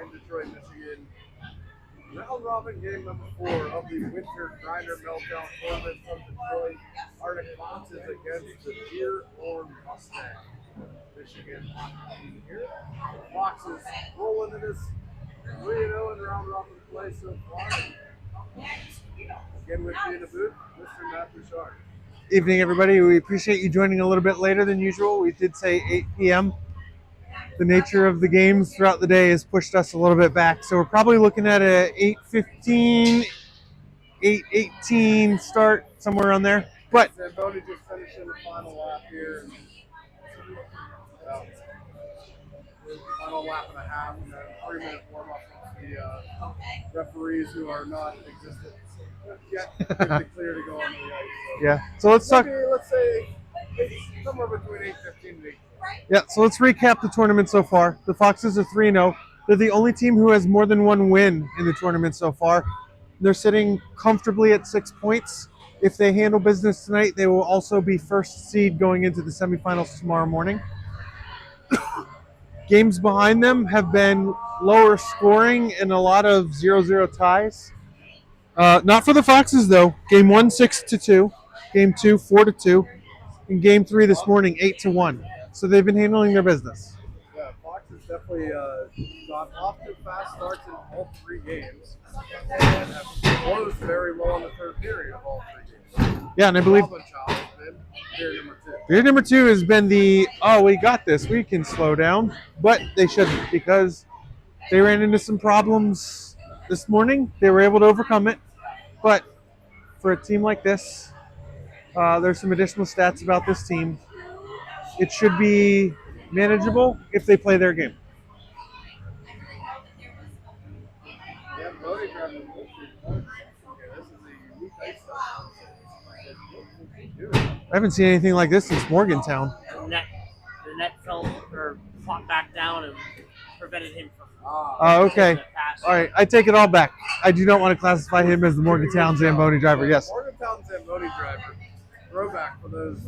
from Detroit, Michigan. Round robin game number 4 of the Winter Grinder Meltdown Tournament from Detroit. Arctic Foxes against the Dearborn Mustangs, Michigan team here. Foxes rolling in this 3-0 in round robin play so far. Again with me in the booth, Mr. Matt Bouchard. Evening, everybody. We appreciate you joining a little bit later than usual. We did say 8 p.m. The nature of the games throughout the day has pushed us a little bit back. So we're probably looking at a 8:15, 8:18 start, somewhere around there. But Zamboni just finishing the final lap here. Final lap and a half, and then 3-minute warm-up of the referees who are not existent yet. They're clear to go on the ice. So yeah, so let's talk. Let's say somewhere between 8:15 and 8. Yeah, so let's recap the tournament so far. The Foxes are 3-0. They're the only team who has more than one win in the tournament so far. They're sitting comfortably at 6 points. If they handle business tonight, they will also be first seed going into the semifinals tomorrow morning. Games behind them have been lower scoring and a lot of 0-0 ties. Not for the Foxes, though. Game 1, 6-2. Game 2, 4-2. And Game 3 this morning, 8-1. So they've been handling their business. Yeah, Fox has definitely got off to fast starts in all 3 games and have closed very well in the third period of all 3 games. Yeah, and I believe period number 2. period number 2 has been we got this, we can slow down, but they shouldn't because they ran into some problems this morning. They were able to overcome it, but for a team like this, there's some additional stats about this team. It should be manageable if they play their game. Yeah, Bodie driving this is a unique ice style. I haven't seen anything like this since Morgantown. The net fell or fought back down and prevented him from. Okay. All right, I take it all back. I do not want to classify him as the Morgantown Zamboni driver. Yes. Morgantown Zamboni driver. Throwback for those.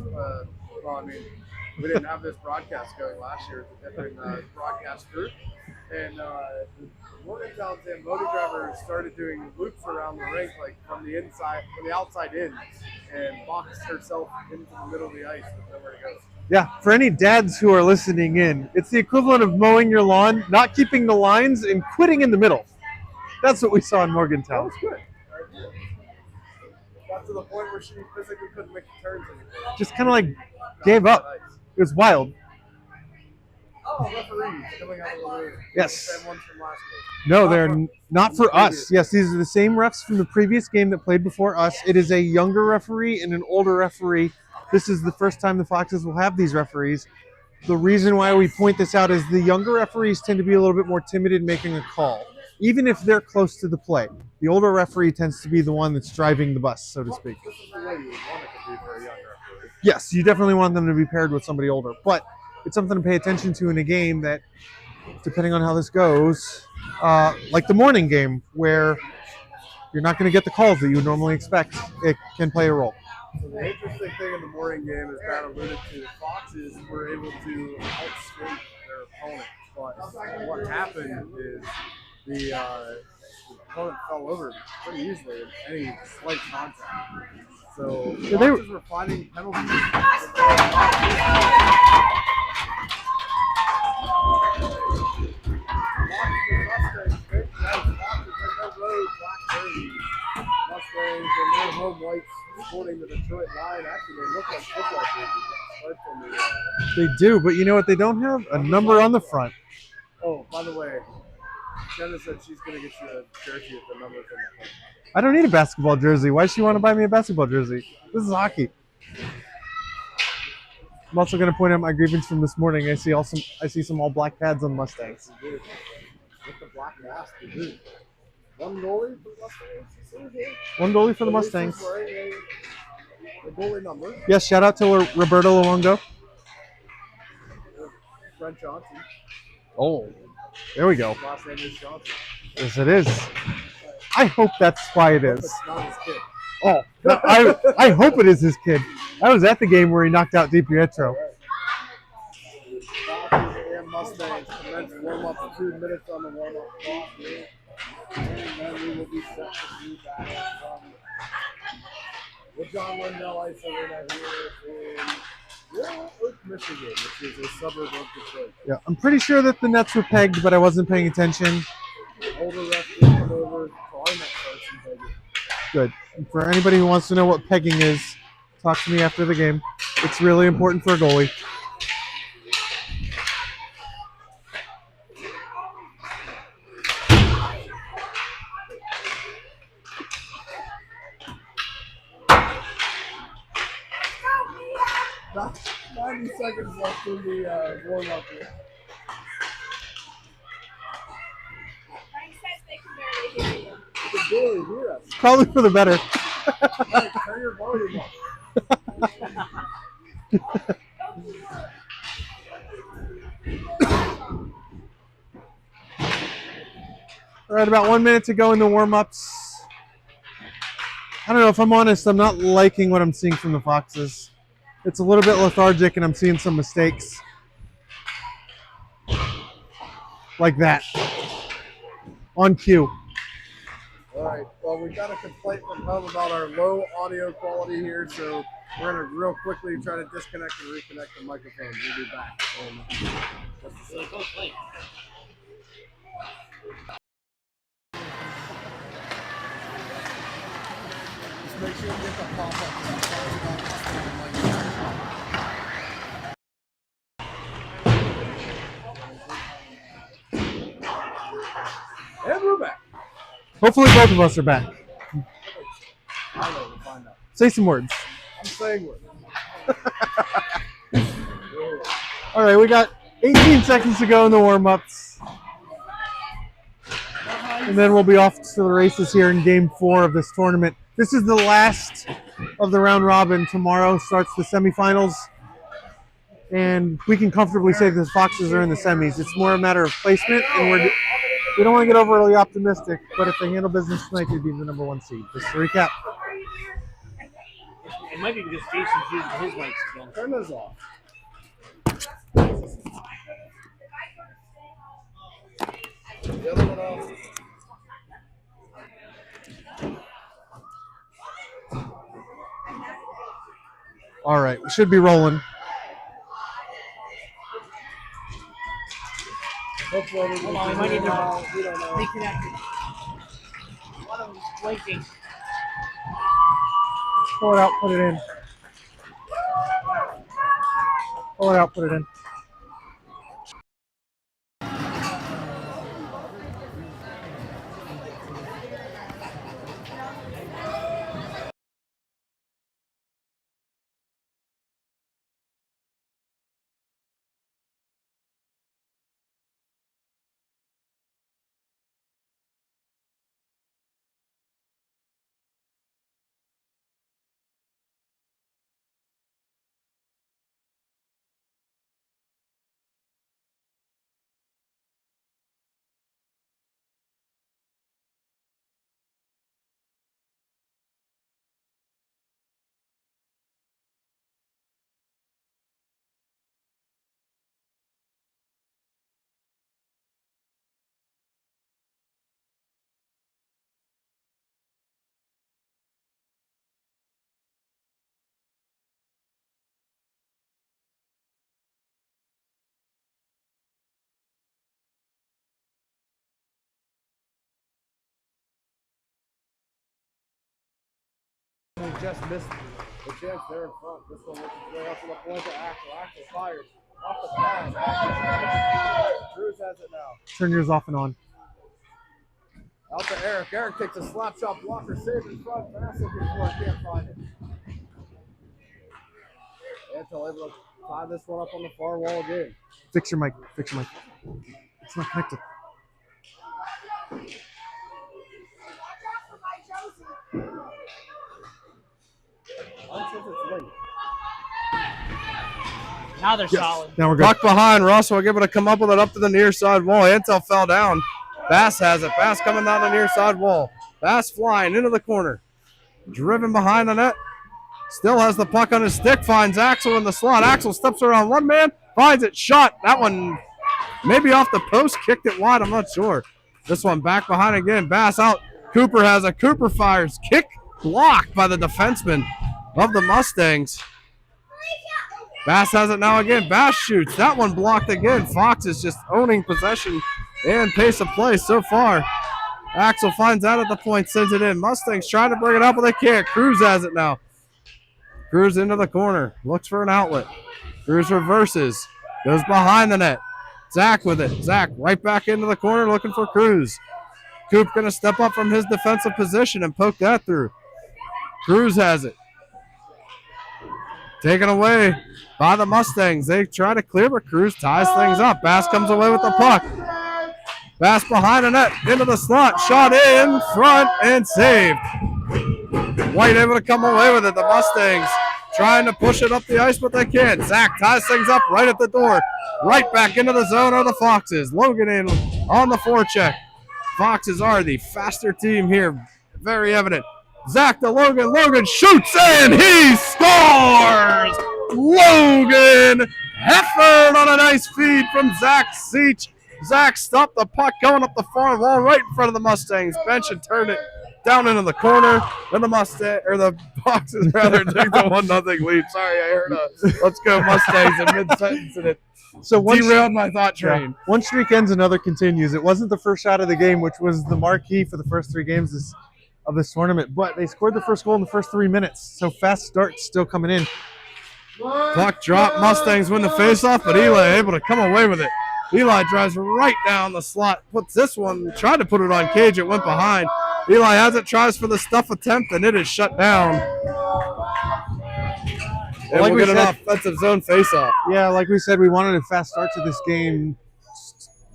We didn't have this broadcast going last year. It's a different broadcast group. And the Morgantown Zamboni driver started doing loops around the rink, like from the outside in, and boxed herself into the middle of the ice with nowhere to go. Yeah, for any dads who are listening in, it's the equivalent of mowing your lawn, not keeping the lines, and quitting in the middle. That's what we saw in Morgantown. That was good. Got to the point where she physically couldn't make the turns anymore. Just kind of like gave up. It was wild. Oh, referees coming out of the room. Yes. Same ones from last week. No, they're not for us. Yes, these are the same refs from the previous game that played before us. It is a younger referee and an older referee. This is the first time the Foxes will have these referees. The reason why we point this out is the younger referees tend to be a little bit more timid in making a call, even if they're close to the play. The older referee tends to be the one that's driving the bus, so to speak. This is the way you would want it to be for a young referee. Yes, you definitely want them to be paired with somebody older, but it's something to pay attention to in a game that, depending on how this goes, like the morning game, where you're not going to get the calls that you would normally expect, it can play a role. So the interesting thing in the morning game, as Matt alluded to, the Foxes were able to outskate their opponent. But what happened is the opponent fell over pretty easily in any slight contact. So the Foxes were finding penalties. Mustangs and their home whites supporting the Detroit line. Actually, they look like football jerseys. They do, but you know what? They don't have a number on the front. Oh, by the way, Jenna said she's going to get you a jersey with the numbers on the front. I don't need a basketball jersey. Why does she want to buy me a basketball jersey? This is hockey. I'm also going to point out my grievance from this morning. I see some all black pads on Mustangs. With the black mask, they do. One goalie for the Mustangs. One goalie for the Mustangs. Wearing a goalie number. Yes, shout out to Roberto Luongo. Brent Johnson. Oh, there we go. Last name is Johnson. Yes, it is. I hope that's why it is. It's not his kid. Oh, no, I hope it is his kid. I was at the game where he knocked out DiPietro. Foxes and Mustangs commence warm-up 2 minutes on the warm-up clock here. And then we will be set to do battle from the John Lindell Ice Arena here in Oak, Michigan, which is a suburb of Detroit. Yeah, I'm pretty sure that the nets were pegged, but I wasn't paying attention. Older ref did come over, probably not first and pegging. Good. And for anybody who wants to know what pegging is, talk to me after the game. It's really important for a goalie. About 90 seconds left in the warm-up here. They can barely hear you. You can barely hear us. Probably for the better. Hey, turn your volume up. All right, about 1 minute to go in the warm-ups. I don't know, if I'm honest, I'm not liking what I'm seeing from the Foxes. It's a little bit lethargic, and I'm seeing some mistakes. Like that. On cue. All right, well, we got a complaint from home about our low audio quality here, so we're going to real quickly try to disconnect and reconnect the microphones. We'll be back in just a So second. both play. Just make sure you get the pop-up. And we're back. Hopefully both of us are back. I know, we'll find out. Say some words. I'm saying we're. All right, we got 18 seconds to go in the warm-ups. And then we'll be off to the races here in Game 4 of this tournament. This is the last of the round robin. Tomorrow starts the semifinals. And we can comfortably say the Foxes are in the semis. It's more a matter of placement, and we don't want to get overly optimistic, but if they handle business tonight, they'd be the number 1 seed. Just to recap. It might be because Jason's using his mics again. Turn those off. The other one off. All right, we should be rolling. Hopefully we Hold on, we might need to we don't know. reconnect. One of them's blinking. Pull it out, put it in. Pull it out, put it in. We just missed the chance there in front. This one works its way up to the point to Axel. Axel fires off the pass. Cruz has it now. Turn yours off and on. Out to Eric. Eric takes a slap shot blocker, save in front. Pass looking for it, can't find it. Antel able to tie this one up on the far wall again. Fix your mic. Fix your mic. It's not connected. Now they're solid. Now we're good. Puck behind. Russell able to come up with it up to the near side wall. Antel fell down. Bass has it. Bass coming down the near side wall. Bass flying into the corner. Driven behind the net. Still has the puck on his stick. Finds Axel in the slot. Axel steps around one man. Finds it. Shot. That one maybe off the post, kicked it wide. I'm not sure. This one back behind again. Bass out. Cooper has a Cooper fires. Kick blocked by the defenseman of the Mustangs. Bass has it now again. Bass shoots. That one blocked again. Fox is just owning possession and pace of play so far. Axel finds out at the point, sends it in. Mustangs trying to bring it up, but they can't. Cruz has it now. Cruz into the corner. Looks for an outlet. Cruz reverses. Goes behind the net. Zach with it. Zach right back into the corner looking for Cruz. Coop going to step up from his defensive position and poke that through. Cruz has it. Taken away by the Mustangs. They try to clear, but Cruz ties things up. Bass comes away with the puck. Bass behind the net, into the slot. Shot in front and saved. White able to come away with it. The Mustangs trying to push it up the ice, but they can't. Zach ties things up right at the door. Right back into the zone are the Foxes. Logan in on the forecheck. Foxes are the faster team here. Very evident. Zach to Logan. Logan shoots and he scores! Logan Heffern on a nice feed from Zach Seach. Zach stopped the puck going up the far wall right in front of the Mustangs bench and turned it down into the corner. Then the Foxes rather take the 1-0 lead. Sorry, I heard a "Let's go Mustangs" in mid-sentence and it derailed my thought train. Yeah. One streak ends, another continues. It wasn't the first shot of the game, which was the marquee for the first 3 games of this tournament, but they scored the first goal in the first 3 minutes. So fast starts still coming in. Puck drop. Mustangs win the faceoff, but Eli able to come away with it. Eli drives right down the slot, puts this one, tried to put it on cage, it went behind. Eli has it, tries for the stuff attempt, and it is shut down. And we'll get an offensive zone faceoff. Yeah, like we said, we wanted a fast start to this game.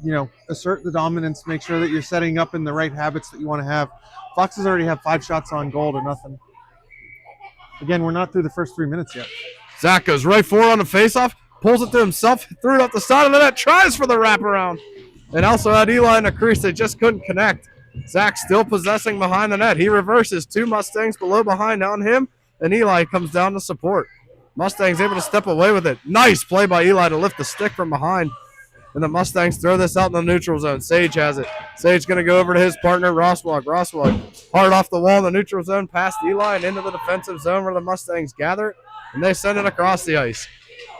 You know, assert the dominance, make sure that you're setting up in the right habits that you want to have. Foxes already have 5 shots on goal to nothing. Again, we're not through the first 3 minutes yet. Zach goes right forward on the faceoff, pulls it to himself, threw it up the side of the net, tries for the wraparound. And also had Eli in the crease. They just couldn't connect. Zach still possessing behind the net. He reverses. 2 Mustangs below behind on him, and Eli comes down to support. Mustangs able to step away with it. Nice play by Eli to lift the stick from behind. And the Mustangs throw this out in the neutral zone. Sage has it. Sage going to go over to his partner, Rosswag. Rosswag hard off the wall in the neutral zone, past Eli and into the defensive zone where the Mustangs gather it, and they send it across the ice.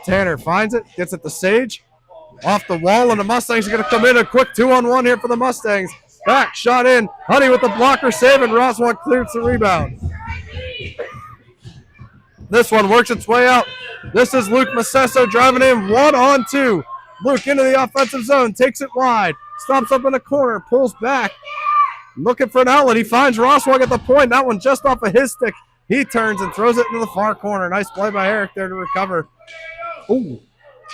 Tanner finds it, gets it to Sage. Off the wall, and the Mustangs are going to come in. A quick 2-on-1 here for the Mustangs. Back, shot in. Honey with the blocker save, and Rosswag clears the rebound. This one works its way out. This is Luke Macesso driving in 1-on-2. Luke into the offensive zone, takes it wide, stops up in the corner, pulls back, looking for an outlet. He finds Rosswag at the point. That one just off of his stick. He turns and throws it into the far corner. Nice play by Eric there to recover. Ooh,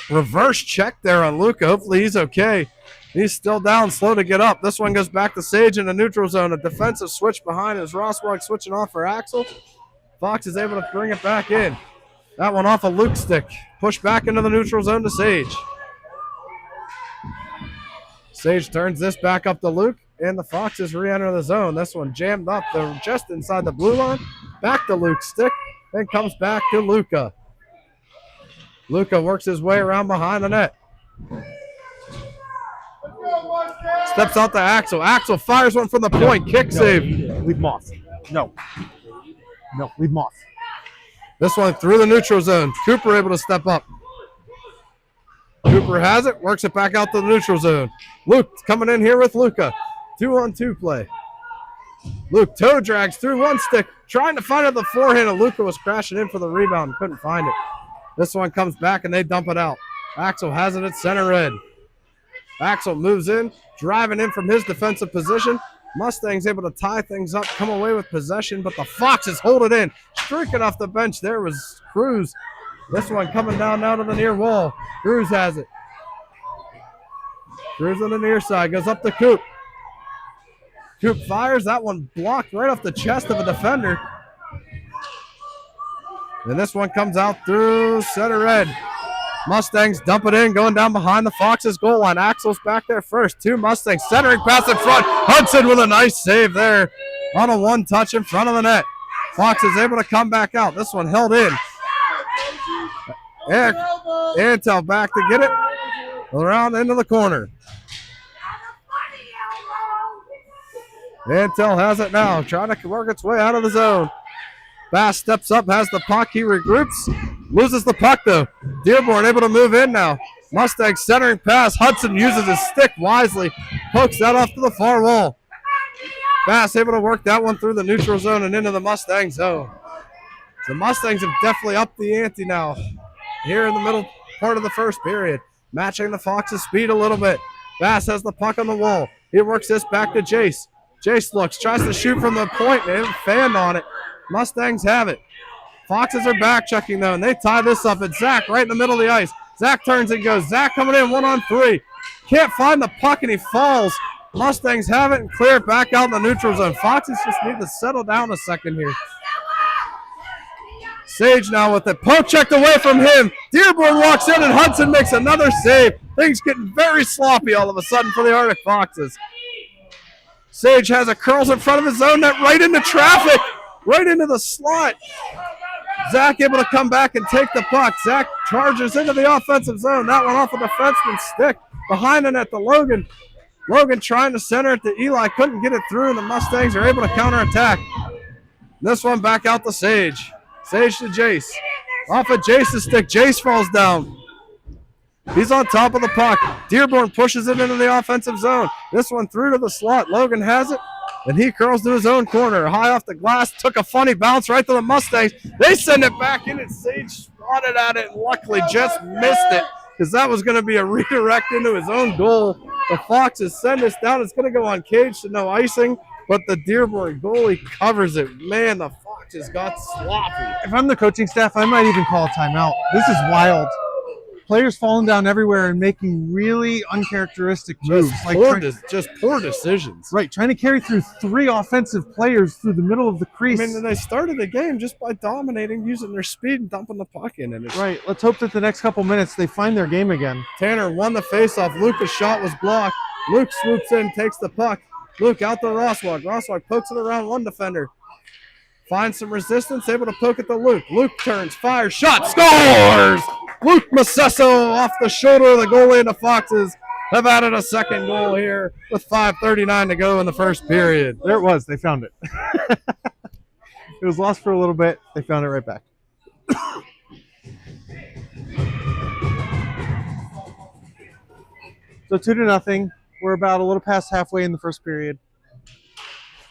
reverse check there on Luca. Hopefully he's okay. He's still down, slow to get up. This one goes back to Sage in the neutral zone. A defensive switch behind as Rosswag switching off for Axel. Fox is able to bring it back in. That one off a Luke stick. Push back into the neutral zone to Sage. Sage turns this back up to Luke, and the Foxes re-enter the zone. This one jammed up. They're just inside the blue line. Back to Luke's stick, then comes back to Luca. Luca works his way around behind the net. Steps out to Axel. Axel fires one from the point. Kick save. Leave him off. No, leave him off. This one through the neutral zone. Cooper able to step up. Cooper has it, works it back out to the neutral zone. Luke coming in here with Luca. 2-on-2 play. Luke toe drags through one stick, trying to find it the forehand, and Luca was crashing in for the rebound, couldn't find it. This one comes back and they dump it out. Axel has it at center red. Axel moves in, driving in from his defensive position. Mustangs able to tie things up, come away with possession, but the Foxes hold it in. Streaking off the bench there was Cruz. This one coming down now to the near wall. Cruz has it. Cruz on the near side, goes up to Coop. Coop fires, that one blocked right off the chest of a defender. And this one comes out through center red. Mustangs dump it in, going down behind the Foxes' goal line. Axel's back there first. 2 Mustangs centering pass in front. Hudson with a nice save there on a one-touch in front of the net. Fox is able to come back out. This one held in. Antel back to get it. Around into the corner. Antel has it now, trying to work its way out of the zone. Bass steps up, has the puck. He regroups, loses the puck though. Dearborn able to move in now. Mustangs centering pass. Hudson uses his stick wisely, pokes that off to the far wall. Bass able to work that one through the neutral zone and into the Mustang zone. The Mustangs have definitely upped the ante now here in the middle part of the first period, matching the Fox's speed a little bit. Bass has the puck on the wall. He works this back to Jace. Jace looks, tries to shoot from the point, and fanned on it. Mustangs have it. Foxes are back checking though, and they tie this up. It's Zach right in the middle of the ice. Zach turns and goes. Zach coming in 1-on-3. Can't find the puck and he falls. Mustangs have it and clear it back out in the neutral zone. Foxes just need to settle down a second here. Sage now with it. Poke checked away from him. Dearborn walks in and Hudson makes another save. Things getting very sloppy all of a sudden for the Arctic Foxes. Sage has it, curls in front of his own net, right into traffic, right into the slot. Zach able to come back and take the puck. Zach charges into the offensive zone. That one off a defenseman's stick. Behind the net to Logan. Logan trying to center it to Eli. Couldn't get it through, and the Mustangs are able to counterattack. This one back out to Sage. Sage to Jace. Off of Jace's stick. Jace falls down. He's on top of the puck. Dearborn pushes it into the offensive zone. This one through to the slot. Logan has it, and he curls to his own corner. High off the glass. Took a funny bounce right to the Mustangs. They send it back in, and Sage swatted at it and luckily just missed it because that was going to be a redirect into his own goal. The Foxes send this down. It's going to go on cage to no icing, but the Dearborn goalie covers it. Man, the Foxes got sloppy. If I'm the coaching staff, I might even call a timeout. This is wild. Players falling down everywhere and making really uncharacteristic moves. Just poor decisions. Right, trying to carry through 3 offensive players through the middle of the crease. I mean, they started the game just by dominating, using their speed and dumping the puck in. And right, let's hope that the next couple minutes they find their game again. Tanner won the faceoff. Luke's shot was blocked. Luke swoops in, takes the puck. Luke out to Rosswag. Rosswag pokes it around one defender. Finds some resistance, able to poke it to Luke. Luke turns, fires, shot, scores! Luke Massesso off the shoulder of the goalie, and the Foxes have added a second goal here with 5:39 to go in the first period. There it was. They found it. It was lost for a little bit. They found it right back. So 2-0. We're about a little past halfway in the first period.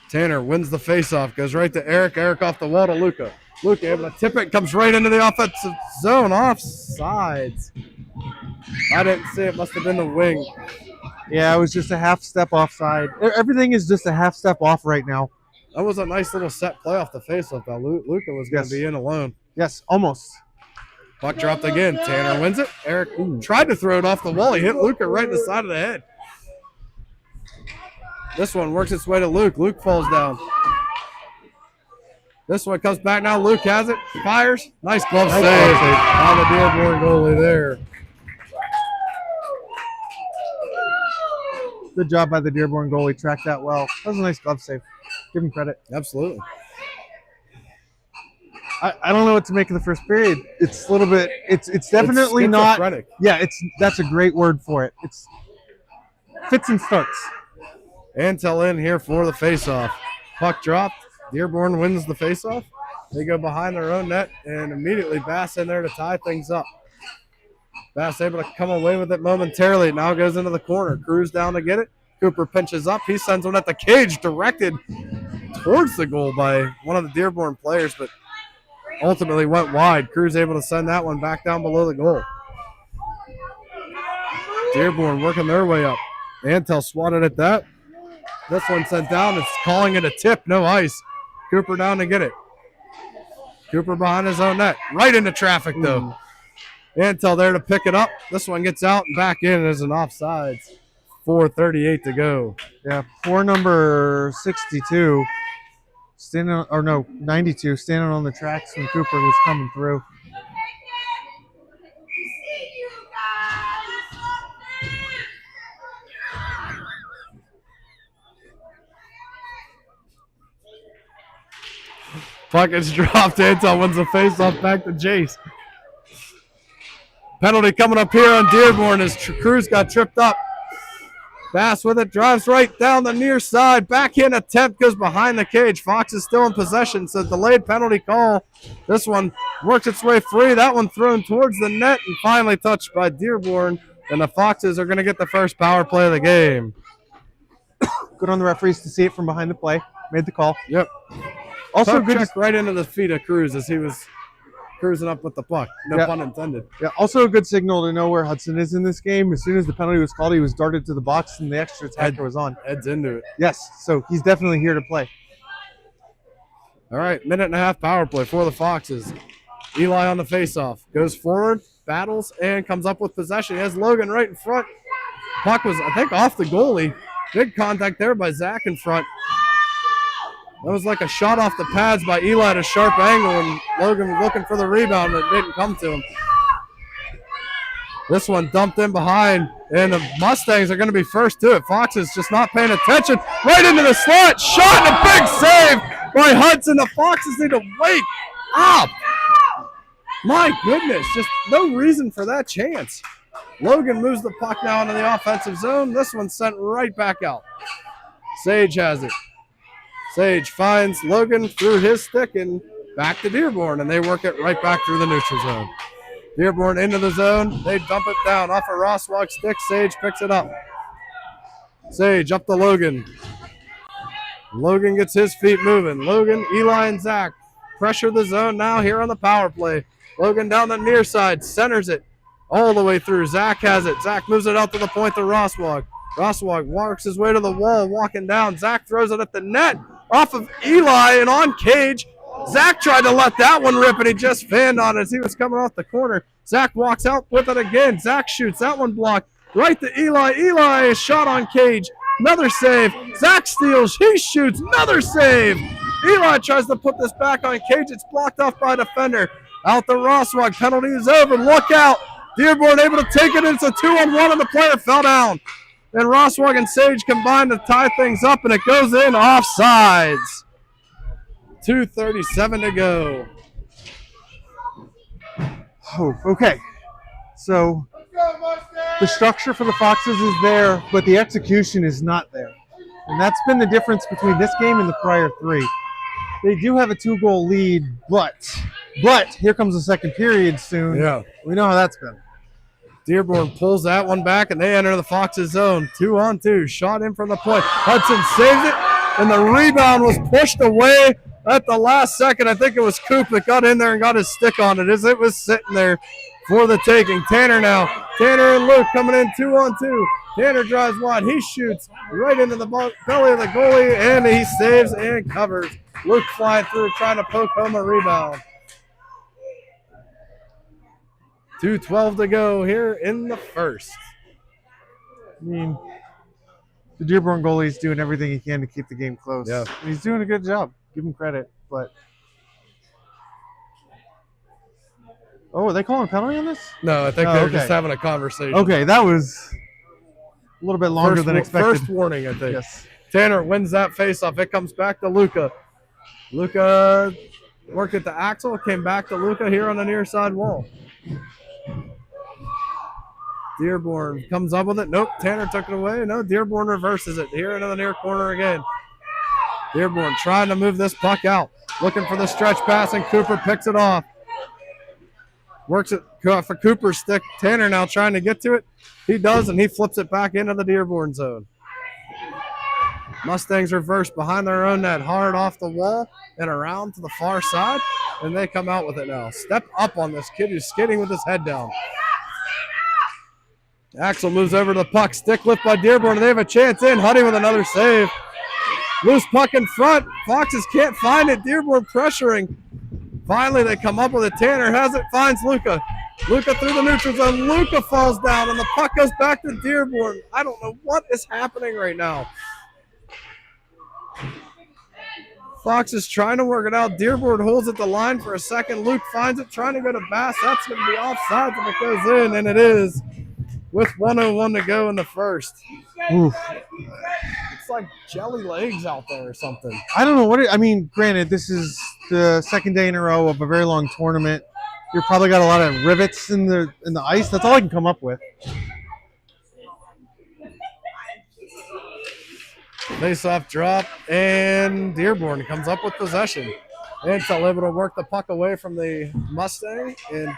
Tanner wins the faceoff, goes right to Eric. Eric off the wall to Luca. Luca able to tip it, comes right into the offensive zone, offsides. I didn't see it, must have been the wing. Yeah, it was just a half step offside. Everything is just a half step off right now. That was a nice little set play off the faceoff, though. Luca was going to be in alone. Yes, almost. Puck dropped again. Tanner wins it. Eric tried to throw it off the wall. He hit Luca right in the side of the head. This one works its way to Luke. Luke falls down. This one comes back now. Luke has it. Fires. Nice glove save on the Dearborn goalie there. Good job by the Dearborn goalie. Tracked that well. That was a nice glove save. Give him credit. Absolutely. I don't know what to make of the first period. It's a little bit. It's definitely not. Yeah, that's a great word for it. It's fits and starts. Antel in here for the faceoff. Puck dropped. Dearborn wins the faceoff. They go behind their own net, and immediately Bass in there to tie things up. Bass able to come away with it momentarily. Now goes into the corner. Cruz down to get it. Cooper pinches up. He sends one at the cage, directed towards the goal by one of the Dearborn players, but ultimately went wide. Cruz able to send that one back down below the goal. Dearborn working their way up. Antel swatted at that. This one sent down. It's calling it a tip. No ice. Cooper down to get it. Cooper behind his own net. Right into traffic, though. Antel there to pick it up. This one gets out and back in as an offsides. 4:38 to go. Yeah, for number 62, standing on, or no, 92, standing on the tracks when Cooper was coming through. Puck is dropped. Antel wins the faceoff back to Jace. Penalty coming up here on Dearborn as Cruz got tripped up. Bass with it, drives right down the near side. Backhand attempt goes behind the cage. Fox is still in possession, so delayed penalty call. This one works its way free. That one thrown towards the net and finally touched by Dearborn. And the Foxes are going to get the first power play of the game. Good on the referees to see it from behind the play. Made the call. Yep. Also Puck good check right into the feet of Cruz as he was cruising up with the puck. No pun intended. Yeah, also a good signal to know where Hudson is in this game. As soon as the penalty was called, he was darted to the box and the extra attacker was on. Heads into it. Yes, so he's definitely here to play. All right, minute and a half power play for the Foxes. Eli on the faceoff. Goes forward, battles, and comes up with possession. He has Logan right in front. Puck was, I think, off the goalie. Big contact there by Zach in front. That was like a shot off the pads by Eli at a sharp angle, and Logan was looking for the rebound, but it didn't come to him. This one dumped in behind, and the Mustangs are going to be first to it. Fox is just not paying attention. Right into the slot. Shot and a big save by Hudson. The Foxes need to wake up. My goodness, just no reason for that chance. Logan moves the puck now into the offensive zone. This one's sent right back out. Sage has it. Sage finds Logan through his stick and back to Dearborn, and they work it right back through the neutral zone. Dearborn into the zone. They dump it down off a Rosswalk stick. Sage picks it up. Sage up to Logan. Logan gets his feet moving. Logan, Eli, and Zach pressure the zone now here on the power play. Logan down the near side, centers it all the way through. Zach has it. Zach moves it out to the point to Rosswalk. Rosswalk walks his way to the wall, walking down. Zach throws it at the net off of Eli and on cage. Zach tried to let that one rip, and he just fanned on it as he was coming off the corner. Zach walks out with it again. Zach shoots. That one blocked. Right to Eli. Eli is shot on cage. Another save. Zach steals. He shoots. Another save. Eli tries to put this back on cage. It's blocked off by a defender. Out the Rosswalk. Penalty is over. Look out. Dearborn able to take it. It's a 2-on-1, and the player fell down. And Rosswalk and Sage combine to tie things up, and it goes in offsides. 2:37 to go. Oh, okay. So the structure for the Foxes is there, but the execution is not there. And that's been the difference between this game and the prior three. They do have a 2-goal lead, but here comes the second period soon. Yeah. We know how that's been. Dearborn pulls that one back, and they enter the Foxes zone. 2-on-2. Shot in from the point. Hudson saves it, and the rebound was pushed away at the last second. I think it was Coop that got in there and got his stick on it as it was sitting there for the taking. Tanner now. Tanner and Luke coming in 2-on-2. Tanner drives wide. He shoots right into the belly of the goalie, and he saves and covers. Luke flying through, trying to poke home a rebound. 2:12 to go here in the first. I mean, the Dearborn goalie's doing everything he can to keep the game close. Yeah. He's doing a good job. Give him credit. But are they calling a penalty on this? No, I think they're just having a conversation. Okay, that was a little bit longer than expected. First warning, I think. Yes. Tanner wins that faceoff. It comes back to Luca. Luca worked it to Axel. Came back to Luca here on the near side wall. Dearborn comes up with it. Nope, Tanner took it away. No, Dearborn reverses it here into the near corner again. Dearborn trying to move this puck out. Looking for the stretch pass, and Cooper picks it off. Works it for Cooper's stick. Tanner now trying to get to it. He does, and he flips it back into the Dearborn zone. Mustangs reverse behind their own net, hard off the wall and around to the far side, and they come out with it now. Step up on this kid who's skating with his head down. Axel moves over to the puck. Stick lift by Dearborn, and they have a chance in. Huddy with another save. Loose puck in front. Foxes can't find it. Dearborn pressuring. Finally, they come up with it. Tanner has it, finds Luca. Luca through the neutral zone. Luca falls down, and the puck goes back to Dearborn. I don't know what is happening right now. Fox is trying to work it out. Dearborn holds at the line for a second. Luke finds it, trying to go to Bass. That's going to be offside if it goes in, and it is with 1:01 to go in the first. Oof. It's like jelly legs out there or something. I don't know what I mean, granted, this is the second day in a row of a very long tournament. You've probably got a lot of rivets in the ice. That's all I can come up with. Face-off drop, and Dearborn comes up with possession. Ansel able to work the puck away from the Mustang, and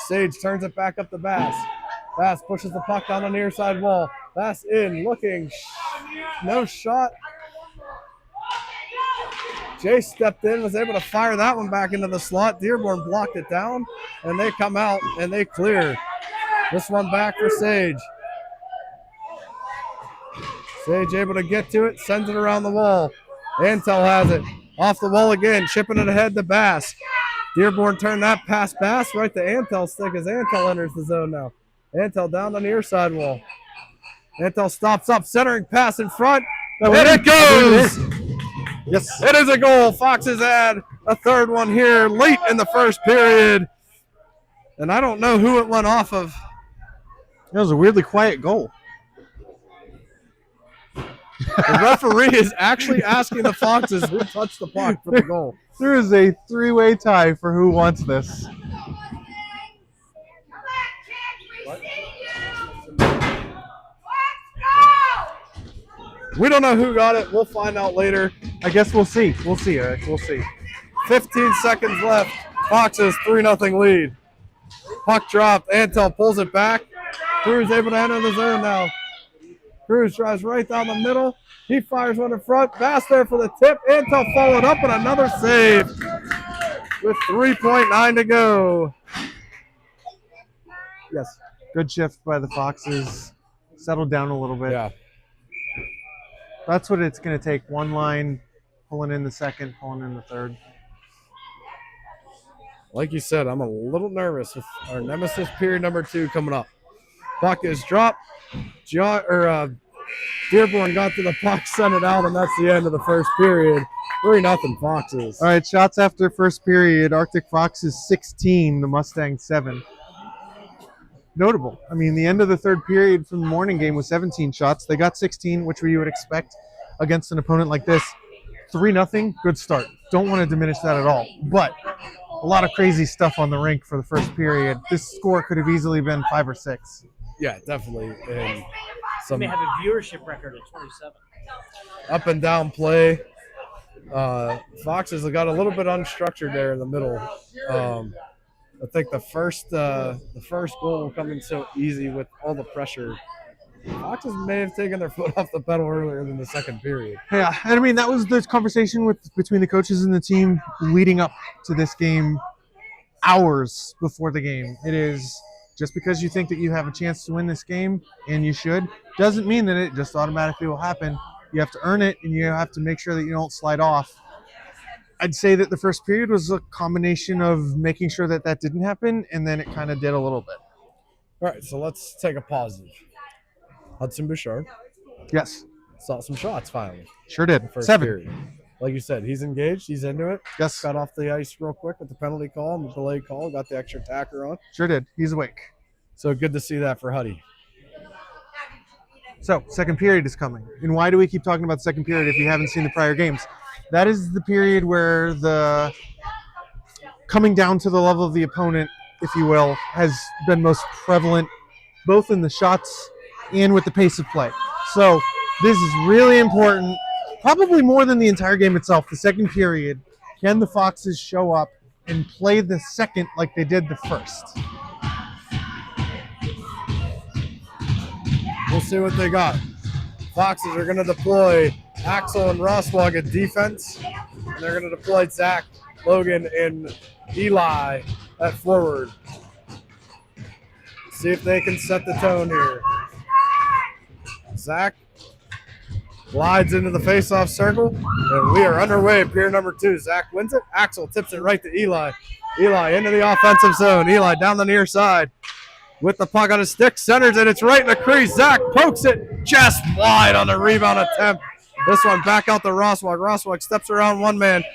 Sage turns it back up to Bass. Bass pushes the puck down the near side wall. Bass in, looking, no shot. Jay stepped in, was able to fire that one back into the slot. Dearborn blocked it down, and they come out and they clear. This one back for Sage. Sage able to get to it, sends it around the wall. Antel has it. Off the wall again, chipping it ahead to Bass. Dearborn turned that past Bass right to Antel's stick as Antel enters the zone now. Antel down the near side wall. Antel stops up, centering pass in front. And it goes! Yes. It is a goal. Foxes add a third one here late in the first period. And I don't know who it went off of. That was a weirdly quiet goal. The referee is actually asking the Foxes who touched the puck for the goal. There is a three-way tie for who wants this. We don't know who got it. We'll find out later. I guess we'll see. We'll see, Eric. We'll see. 15 seconds left. Foxes 3-0 lead. Puck dropped. Antel pulls it back. Cruz able to enter the zone now. Cruz drives right down the middle. He fires one in front. Bass there for the tip. Antel followed up and another save with 3.9 to go. Yes. Good shift by the Foxes. Settled down a little bit. Yeah. That's what it's going to take. One line, pulling in the second, pulling in the third. Like you said, I'm a little nervous with our nemesis period number 2 coming up. Puck is dropped. Dearborn got to the puck, sent it out, and that's the end of the first period. 3-0 Foxes. All right, shots after first period. Arctic Foxes 16, the Mustangs 7. Notable. I mean, the end of the third period from the morning game was 17 shots. They got 16, which you would expect against an opponent like this. 3-0, good start. Don't want to diminish that at all. But a lot of crazy stuff on the rink for the first period. This score could have easily been 5 or 6. Yeah, definitely. And We some may have a viewership record of 27. up and down play. Foxes have got a little bit unstructured there in the middle. I think the first goal coming so easy with all the pressure. Foxes may have taken their foot off the pedal earlier than the second period. Yeah, and I mean, that was the conversation between the coaches and the team leading up to this game hours before the game. It is just because you think that you have a chance to win this game, and you should, doesn't mean that it just automatically will happen. You have to earn it, and you have to make sure that you don't slide off. I'd say that the first period was a combination of making sure that that didn't happen, and then it kind of did a little bit. All right, so let's take a positive. Hudson Bouchard Yes, saw some shots finally. sure did. First 7. period. Like you said, he's engaged. He's into it. Yes, Got off the ice real quick with the penalty call and the delay call. Got the extra tacker on. sure did. He's awake. So good to see that for Huddy. So, second period is coming. And why do we keep talking about the second period if you haven't seen the prior games? That is the period where the coming down to the level of the opponent, if you will, has been most prevalent, both in the shots and with the pace of play. So, this is really important, probably more than the entire game itself. The second period, can the Foxes show up and play the second like they did the first? We'll see what they got. Foxes are going to deploy Axel and Roswag at defense. And they're going to deploy Zach, Logan, and Eli at forward. See if they can set the tone here. Zach glides into the face-off circle, and we are underway. Period number 2. Zach wins it. Axel tips it right to Eli. Eli into the offensive zone. Eli down the near side with the puck on his stick, centers it. It's right in the crease. Zach pokes it just wide on the rebound attempt. This one back out to Roswag. Roswag steps around one man.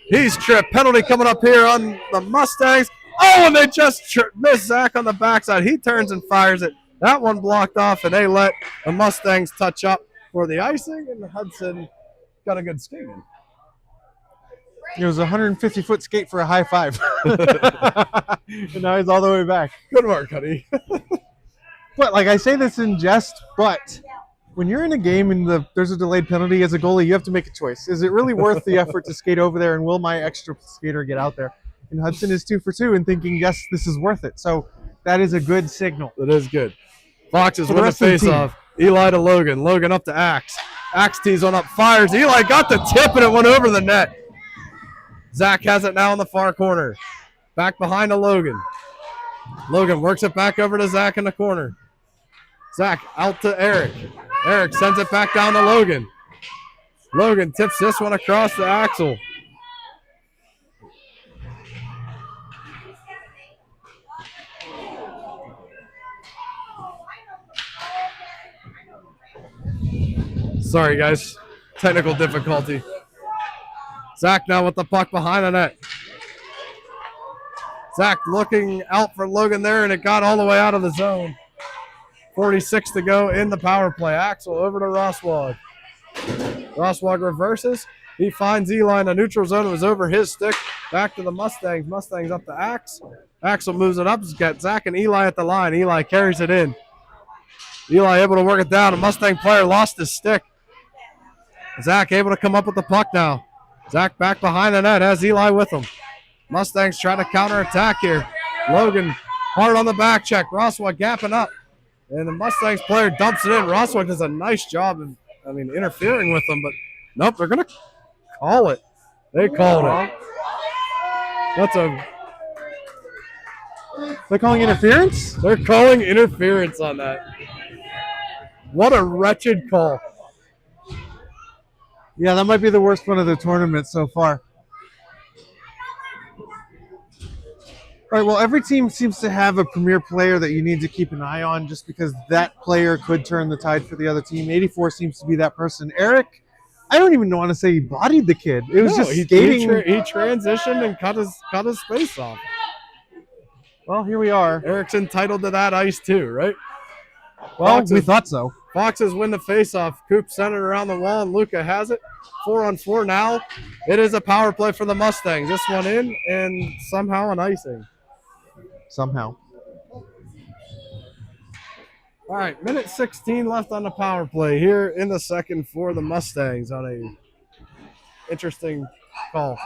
He's tripped. Penalty coming up here on the Mustangs. Oh, and they just missed Zach on the backside. He turns and fires it. That one blocked off, and they let the Mustangs touch up for the icing, and Hudson got a good skate in. It was a 150-foot skate for a high five. And now he's all the way back. Good work, honey. But like I say this in jest, but when you're in a game and there's a delayed penalty as a goalie, you have to make a choice. Is it really worth the effort to skate over there, and will my extra skater get out there? And Hudson is 2 for 2 and thinking, yes, this is worth it. So that is a good signal. That is good. Foxes For win the the rest of the face-off. Eli to Logan. Logan up to Axe. Axe tees on up, fires. Eli got the tip, and it went over the net. Zach has it now in the far corner. Back behind to Logan. Logan works it back over to Zach in the corner. Zach out to Eric. Eric sends it back down to Logan. Logan tips this one across to Axel. Sorry, guys. Technical difficulty. Zach now with the puck behind the net. Zach looking out for Logan there, and it got all the way out of the zone. 46 to go in the power play. Axel over to Rosswag. Rosswag reverses. He finds Eli in the neutral zone. It was over his stick. Back to the Mustangs. Mustangs up to Axe. Axel moves it up. He's got Zach and Eli at the line. Eli carries it in. Eli able to work it down. A Mustang player lost his stick. Zach able to come up with the puck now. Zach back behind the net. Has Eli with him. Mustangs trying to counterattack here. Logan hard on the back check. Rosswag gapping up. And the Mustangs player dumps it in. Rosswag does a nice job of, interfering with them. But nope, they're going to call it. They called it. They're calling interference? They're calling interference on that. What a wretched call. Yeah, that might be the worst one of the tournament so far. All right, well, every team seems to have a premier player that you need to keep an eye on just because that player could turn the tide for the other team. 84 seems to be that person. Eric, I don't even want to say he bodied the kid. It was just skating. He transitioned and cut his face off. Well, here we are. Eric's entitled to that ice too, right? Well, we thought so. Foxes win the faceoff. Coop sent it around the wall, and Luca has it. 4-on-4 now. It is a power play for the Mustangs. This one in, and somehow an icing. Somehow. All right, minute 16 left on the power play here in the second for the Mustangs on a interesting call.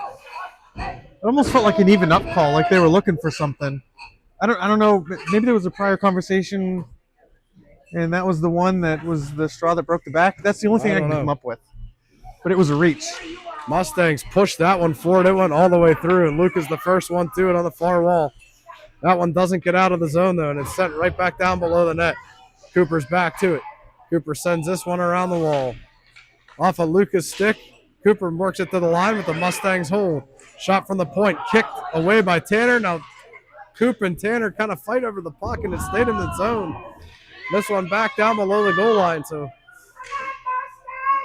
It almost felt like an even up call, like they were looking for something. I don't know. Maybe there was a prior conversation, and that was the one that was the straw that broke the back. That's the only thing I can come up with. But it was a reach. Mustangs pushed that one forward. It went all the way through, and Luke is the first one to it on the far wall. That one doesn't get out of the zone, though, and it's sent right back down below the net. Cooper's back to it. Cooper sends this one around the wall. Off of Luca's stick. Cooper works it to the line with the Mustangs hold. Shot from the point, kicked away by Tanner. Now Cooper and Tanner kind of fight over the puck, and it stayed in the zone. This one back down below the goal line, so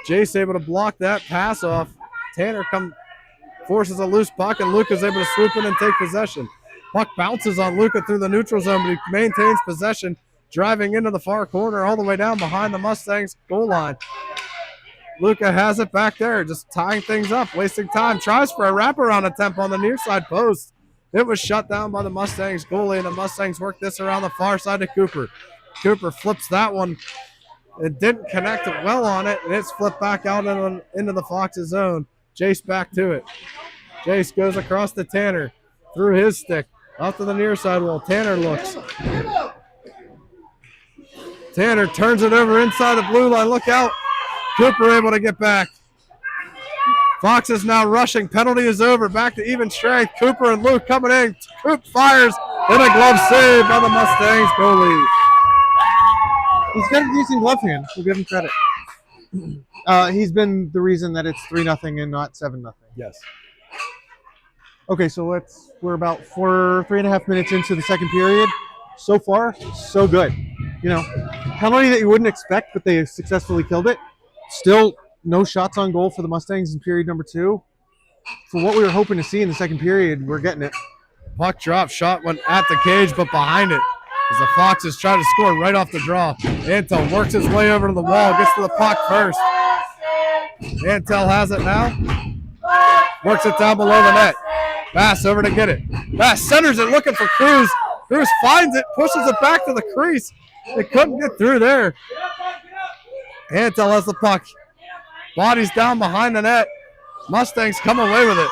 Jace able to block that pass off. Tanner forces a loose puck, and Luca's able to swoop in and take possession. Puck bounces on Luca through the neutral zone, but he maintains possession, driving into the far corner all the way down behind the Mustangs goal line. Luca has it back there, just tying things up, wasting time. Tries for a wraparound attempt on the near side post. It was shut down by the Mustangs goalie, and the Mustangs work this around the far side to Cooper. Cooper flips that one. It didn't connect it well on it, and it's flipped back out into the Fox's zone. Jace back to it. Jace goes across to Tanner through his stick. Out to the near side wall. Tanner looks. Tanner turns it over inside the blue line. Look out. Cooper able to get back. Fox is now rushing. Penalty is over. Back to even strength. Cooper and Luke coming in. Coop fires. And a glove save by the Mustangs goalie. He's got a decent glove hand. We'll give him credit. He's been the reason that it's 3-0 and not 7-0. Yes. Okay, so we're about 3.5 minutes into the second period. So far, so good. Penalty that you wouldn't expect, but they successfully killed it. Still no shots on goal for the Mustangs in period number 2. For what we were hoping to see in the second period, we're getting it. Puck drop, shot went at the cage, but behind it. As the Foxes try to score right off the draw. Antel works his way over to the wall, gets to the puck first. Antel has it now. Works it down below the net. Bass over to get it. Bass centers it, looking for Cruz. Cruz finds it, pushes it back to the crease. They couldn't get through there. Antel has the puck. Bodies down behind the net. Mustangs come away with it.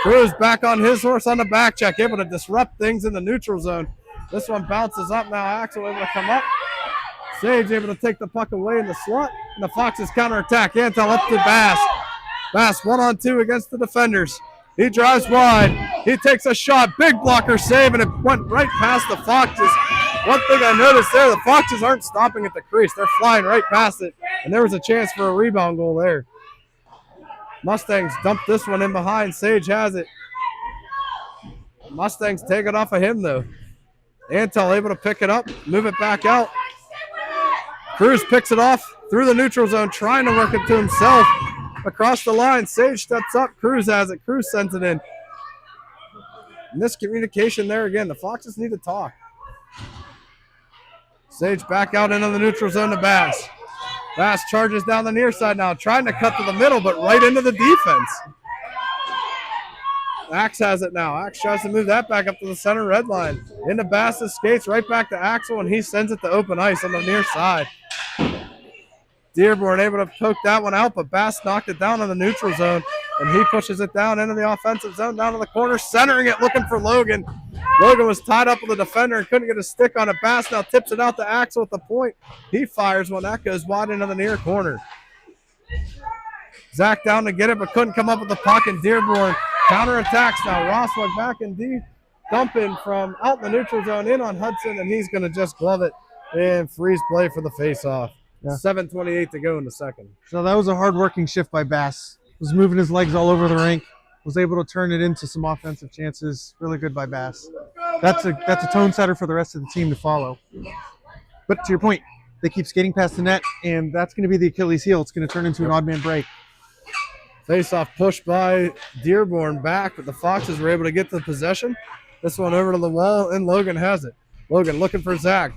Cruz back on his horse on the back check, able to disrupt things in the neutral zone. This one bounces up now. Axel able to come up. Sage able to take the puck away in the slot. And the Foxes counterattack. Antel up to Bass. Bass 1-on-2 against the defenders. He drives wide. He takes a shot. Big blocker save, and it went right past the Foxes. One thing I noticed there, the Foxes aren't stopping at the crease. They're flying right past it, and there was a chance for a rebound goal there. Mustangs dump this one in behind. Sage has it. Mustangs take it off of him, though. Antel able to pick it up, move it back out. Cruz picks it off through the neutral zone, trying to work it to himself. Across the line, Sage steps up. Cruz has it. Cruz sends it in. Miscommunication there again. The Foxes need to talk. Sage back out into the neutral zone to Bass. Bass charges down the near side now, trying to cut to the middle, but right into the defense. Axe has it now. Axe tries to move that back up to the center red line. Into Bass's skates, right back to Axel, and he sends it to open ice on the near side. Dearborn able to poke that one out, but Bass knocked it down in the neutral zone, and he pushes it down into the offensive zone, down to the corner, centering it, looking for Logan. Logan was tied up with the defender and couldn't get a stick on it. Bass now tips it out to Axel at the point. He fires one. That goes wide into the near corner. Zach down to get it, but couldn't come up with the puck, and Dearborn counterattacks now. Rossweg back in deep, dumping from out in the neutral zone in on Hudson, and he's going to just glove it and freeze play for the faceoff. Yeah. 7:28 to go in the second. So that was a hard-working shift by Bass. Was moving his legs all over the rink. Was able to turn it into some offensive chances. Really good by Bass. That's a tone setter for the rest of the team to follow. But to your point, they keep skating past the net, and that's going to be the Achilles heel. It's going to turn into an odd man break. Face-off pushed by Dearborn back, but the Foxes were able to get the possession. This one over to the wall, and Logan has it. Logan looking for Zach.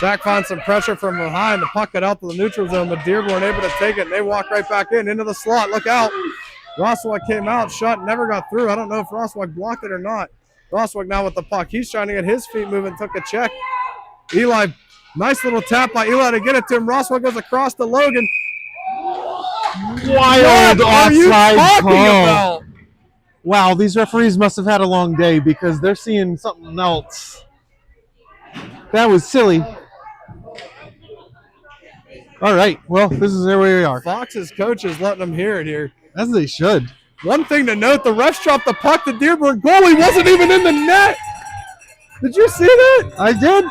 Zach finds some pressure from behind. The puck got out to the neutral zone, but Dearborn able to take it, and they walk right back into the slot. Look out. Rossweg came out, shot, never got through. I don't know if Rossweg blocked it or not. Rossweg now with the puck. He's trying to get his feet moving, took a check. Eli, nice little tap by Eli to get it to him. Rossweg goes across to Logan. Wild offside call. Wow, these referees must have had a long day because they're seeing something else. That was silly. All right, well, this is where we are. Fox's coach is letting them hear it here. As they should. One thing to note, the refs dropped the puck. The Dearborn goalie wasn't even in the net. Did you see that? I did.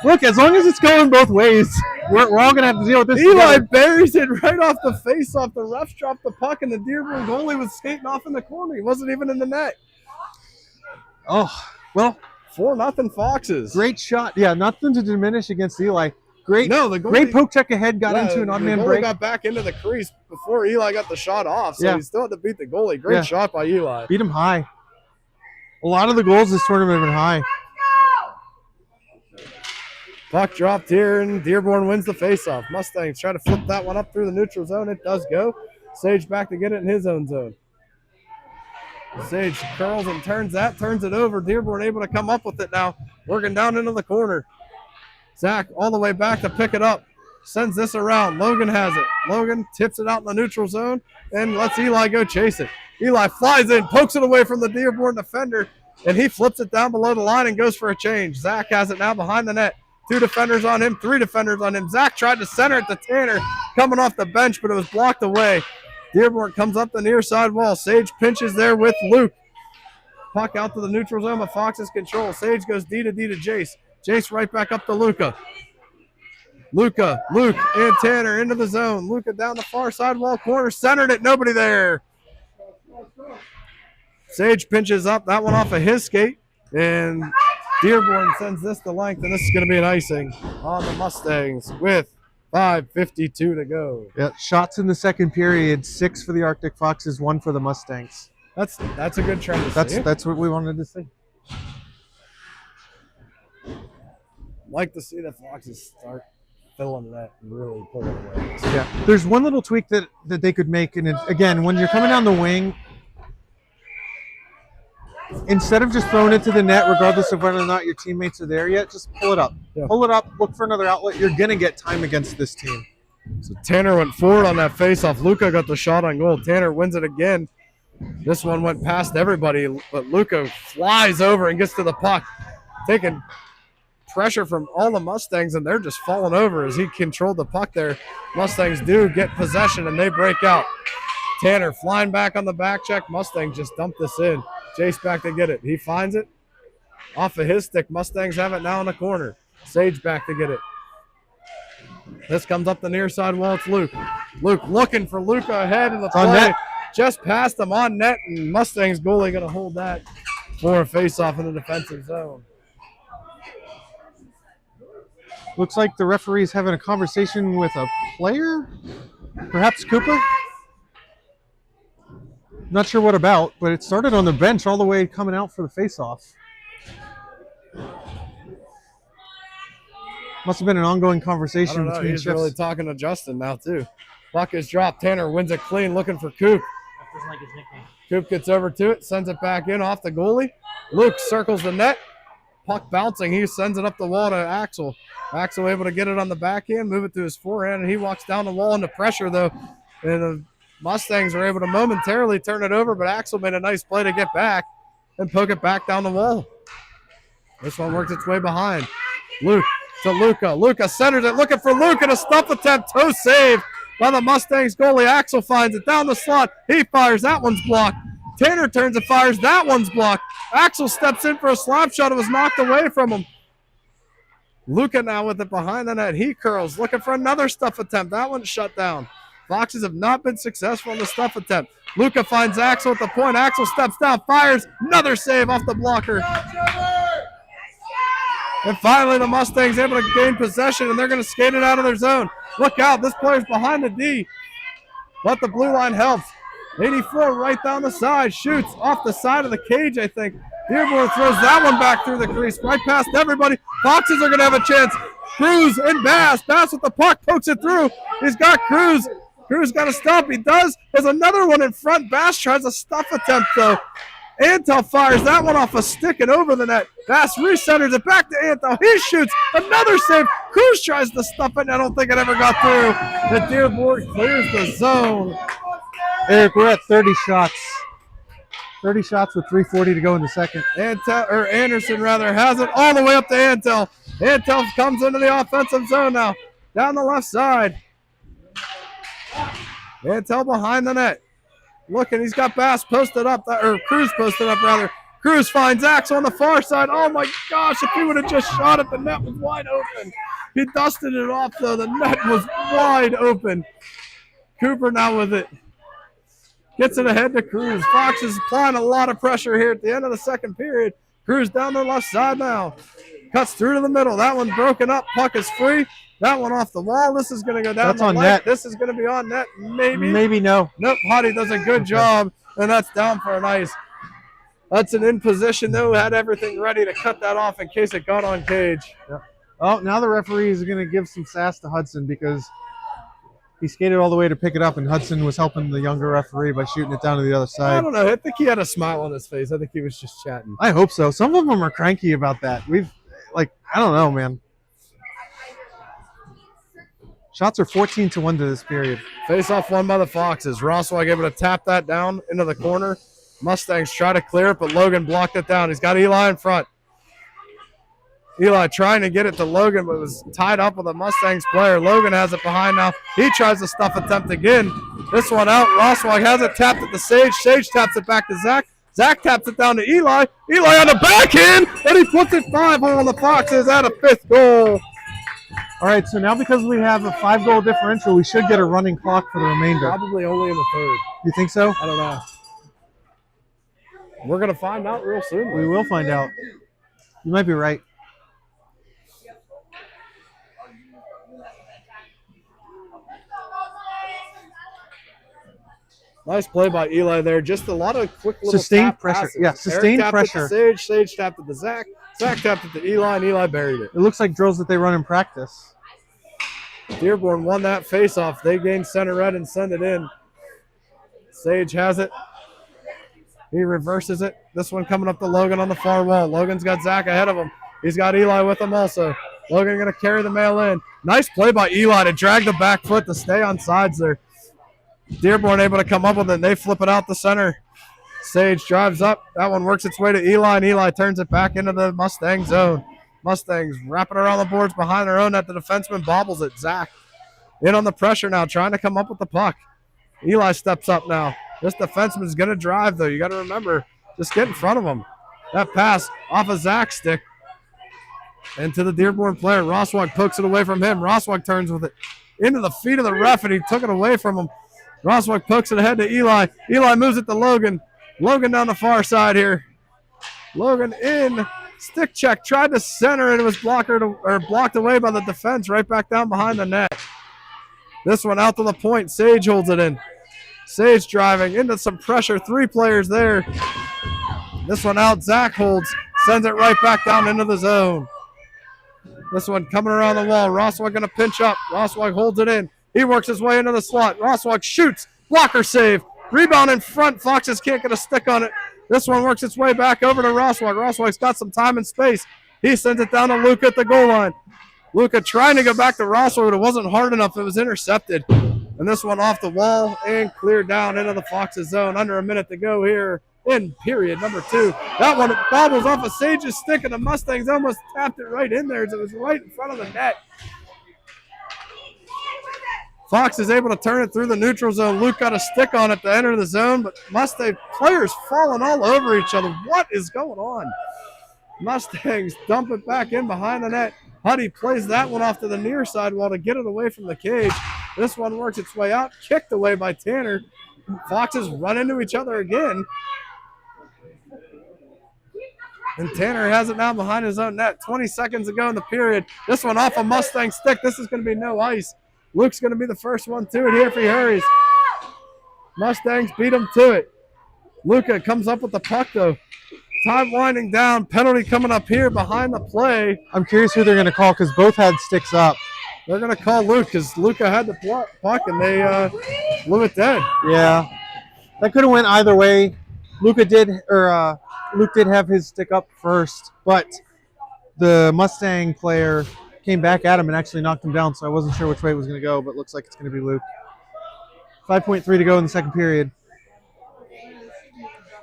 Look, as long as it's going both ways, we're all going to have to deal with this. Eli buries it right off the face-off. The refs dropped the puck, and the Dearborn goalie was skating off in the corner. He wasn't even in the net. Oh, well. 4-0 Foxes. Great shot. Yeah, nothing to diminish against Eli. Great poke check ahead, got into an odd man break. The goalie got back into the crease before Eli got the shot off, so he still had to beat the goalie. Great shot by Eli. Beat him high. A lot of the goals this tournament have been high. Puck dropped here, and Dearborn wins the faceoff. Mustangs try to flip that one up through the neutral zone. It does go. Sage back to get it in his own zone. Sage curls and turns it over. Dearborn able to come up with it now, working down into the corner. Zach all the way back to pick it up. Sends this around. Logan has it. Logan tips it out in the neutral zone and lets Eli go chase it. Eli flies in, pokes it away from the Dearborn defender, and he flips it down below the line and goes for a change. Zach has it now behind the net. 2 defenders on him, 3 defenders on him. Zach tried to center it to Tanner coming off the bench, but it was blocked away. Dearborn comes up the near side wall. Sage pinches there with Luke. Puck out to the neutral zone, but Fox's control. Sage goes D to Jace. Jace right back up to Luca. Luke, and Tanner into the zone. Luca down the far side wall corner, centered it, nobody there. Sage pinches up, that one off of his skate, and Dearborn sends this to length, and this is going to be an icing on the Mustangs with 5:52 to go. Yeah, shots in the second period, 6 for the Arctic Foxes, 1 for the Mustangs. That's a good trend. That's what we wanted to see. Like to see the Foxes start filling that and really pulling away. Yeah, there's one little tweak that they could make, and again, when you're coming down the wing, instead of just throwing it to the net, regardless of whether or not your teammates are there yet, just pull it up. Yeah. Pull it up, look for another outlet. You're going to get time against this team. So Tanner went forward on that faceoff. Luca got the shot on goal. Tanner wins it again. This one went past everybody, but Luca flies over and gets to the puck, taking pressure from all the Mustangs, and they're just falling over as he controlled the puck there. Mustangs do get possession, and they break out. Tanner flying back on the back check. Mustangs just dumped this in. Jace back to get it. He finds it. Off of his stick. Mustangs have it now in the corner. Sage back to get it. This comes up the near side wall. It's Luke. Luke looking for Luca ahead in the play. Net. Just past him on net, and Mustangs goalie going to hold that for a face-off in the defensive zone. Looks like the referee's having a conversation with a player, perhaps Cooper. Not sure what about, but it started on the bench all the way coming out for the face-off. Must have been an ongoing conversation between He's shifts. really talking to Justin now, too. Puck is dropped. Tanner wins it clean, looking for Coop. That doesn't like his nickname. Coop gets over to it, sends it back in off the goalie. Luke circles the net. Puck bouncing. He sends it up the wall to Axel. Axel able to get it on the backhand, move it to his forehand, and he walks down the wall into pressure, though. And the Mustangs were able to momentarily turn it over, but Axel made a nice play to get back and poke it back down the wall. This one works its way behind. Luke to Luca. Luca centers it, looking for Luke, and a stuff attempt. Toe save by the Mustangs goalie. Axel finds it down the slot. He fires. That one's blocked. Tanner turns and fires. That one's blocked. Axel steps in for a slap shot. It was knocked away from him. Luca now with it behind the net. He curls, looking for another stuff attempt. That one's shut down. Foxes have not been successful in the stuff attempt. Luca finds Axel at the point. Axel steps down, fires. Another save off the blocker. And finally, the Mustangs able to gain possession, and they're going to skate it out of their zone. Look out, this player's behind the D. But the blue line helps. 84 right down the side, shoots off the side of the cage, I think. Dearborn throws that one back through the crease, right past everybody. Foxes are going to have a chance. Cruz and Bass. Bass with the puck, pokes it through. He's got Cruz. Cruz got to stop. He does. There's another one in front. Bass tries a stuff attempt, though. Antel fires that one off a stick and over the net. Bass recenters it back to Antel. He shoots. Another save. Cruz tries to stuff it, and I don't think it ever got through. The Dearborn clears the zone. Eric, we're at 30 shots. 30 shots with 3:40 to go in the second. Anderson has it all the way up to Antel. Antel comes into the offensive zone now. Down the left side. Antel behind the net. Looking, he's got Bass posted up, or Cruz posted up rather. Cruz finds Axel on the far side. Oh my gosh, if he would have just shot it, the net was wide open. He dusted it off though. The net was wide open. Cooper now with it. Gets it ahead to Cruz. Fox is applying a lot of pressure here at the end of the second period. Cruz down the left side now. Cuts through to the middle. That one broken up. Puck is free. That one off the wall. This is going to go down the net. This is going to be on net. Maybe. Maybe no. Nope. Hottie does a good job, and that's down for an ice. That's an in position, though. Had everything ready to cut that off in case it got on cage. Yeah. Oh, now the referee is going to give some sass to Hudson because he skated all the way to pick it up, and Hudson was helping the younger referee by shooting it down to the other side. I don't know. I think he had a smile on his face. I think he was just chatting. I hope so. Some of them are cranky about that. I don't know, man. Shots are 14-1 to this period. Face-off won by the Foxes. Rosswag able to tap that down into the corner. Mustangs try to clear it, but Logan blocked it down. He's got Eli in front. Eli trying to get it to Logan, but was tied up with a Mustangs player. Logan has it behind now. He tries to stuff attempt again. This one out. Rosswag has it tapped at the Sage. Sage taps it back to Zach. Zach taps it down to Eli. Eli on the backhand, and he puts it 5-hole on the Foxes at a 5th goal. All right, so now because we have a 5-goal differential, we should get a running clock for the remainder. Probably only in the third. You think so? I don't know. We're going to find out real soon. We will find out. You might be right. Nice play by Eli there. Just a lot of quick little sustained tap pressure. passes. Yeah, sustained Eric tapped pressure. It to Sage. Sage tapped it to Zach. Zach tapped it to Eli, and Eli buried it. It looks like drills that they run in practice. Dearborn won that face-off. They gained center red and send it in. Sage has it. He reverses it. This one coming up to Logan on the far wall. Logan's got Zach ahead of him. He's got Eli with him also. Logan going to carry the mail in. Nice play by Eli to drag the back foot to stay on sides there. Dearborn able to come up with it, and they flip it out the center. Sage drives up. That one works its way to Eli, and Eli turns it back into the Mustang zone. Mustangs wrapping around the boards behind their own net. The defenseman bobbles it. Zach in on the pressure now, trying to come up with the puck. Eli steps up now. This defenseman is going to drive, though. You got to remember, just get in front of him. That pass off of Zach's stick into the Dearborn player. Roswag pokes it away from him. Roswag turns with it into the feet of the ref, and he took it away from him. Roswag pokes it ahead to Eli. Eli moves it to Logan. Logan down the far side here. Logan in. Stick check. Tried to center it. It was blocked away by the defense right back down behind the net. This one out to the point. Sage holds it in. Sage driving into some pressure. 3 players there. This one out. Zach holds. Sends it right back down into the zone. This one coming around the wall. Roswag going to pinch up. Roswag holds it in. He works his way into the slot. Roswag shoots. Blocker save. Rebound in front. Foxes can't get a stick on it. This one works its way back over to Roswag. Roswag's got some time and space. He sends it down to Luca at the goal line. Luca trying to go back to Roswag, but it wasn't hard enough. It was intercepted. And this one off the wall and cleared down into the Foxes zone. Under a minute to go here in period number 2. That one bobbles off of Sage's stick, and the Mustangs almost tapped it right in there as it was right in front of the net. Fox is able to turn it through the neutral zone. Luke got a stick on it to enter the zone, but Mustang players falling all over each other. What is going on? Mustangs dump it back in behind the net. Huddy plays that one off to the near side wall to get it away from the cage. This one works its way out, kicked away by Tanner. Foxes run into each other again. And Tanner has it now behind his own net. 20 seconds to go in the period. This one off a Mustang stick. This is going to be no ice. Luke's going to be the first one to it here if he hurries. Mustangs beat him to it. Luca comes up with the puck, though. Time winding down. Penalty coming up here behind the play. I'm curious who they're going to call because both had sticks up. They're going to call Luke because Luca had the puck and they blew it dead. Yeah. That could have went either way. Luke did have his stick up first, but the Mustang player came back at him and actually knocked him down, so I wasn't sure which way it was going to go, but looks like it's going to be Luke. 5.3 to go in the second period.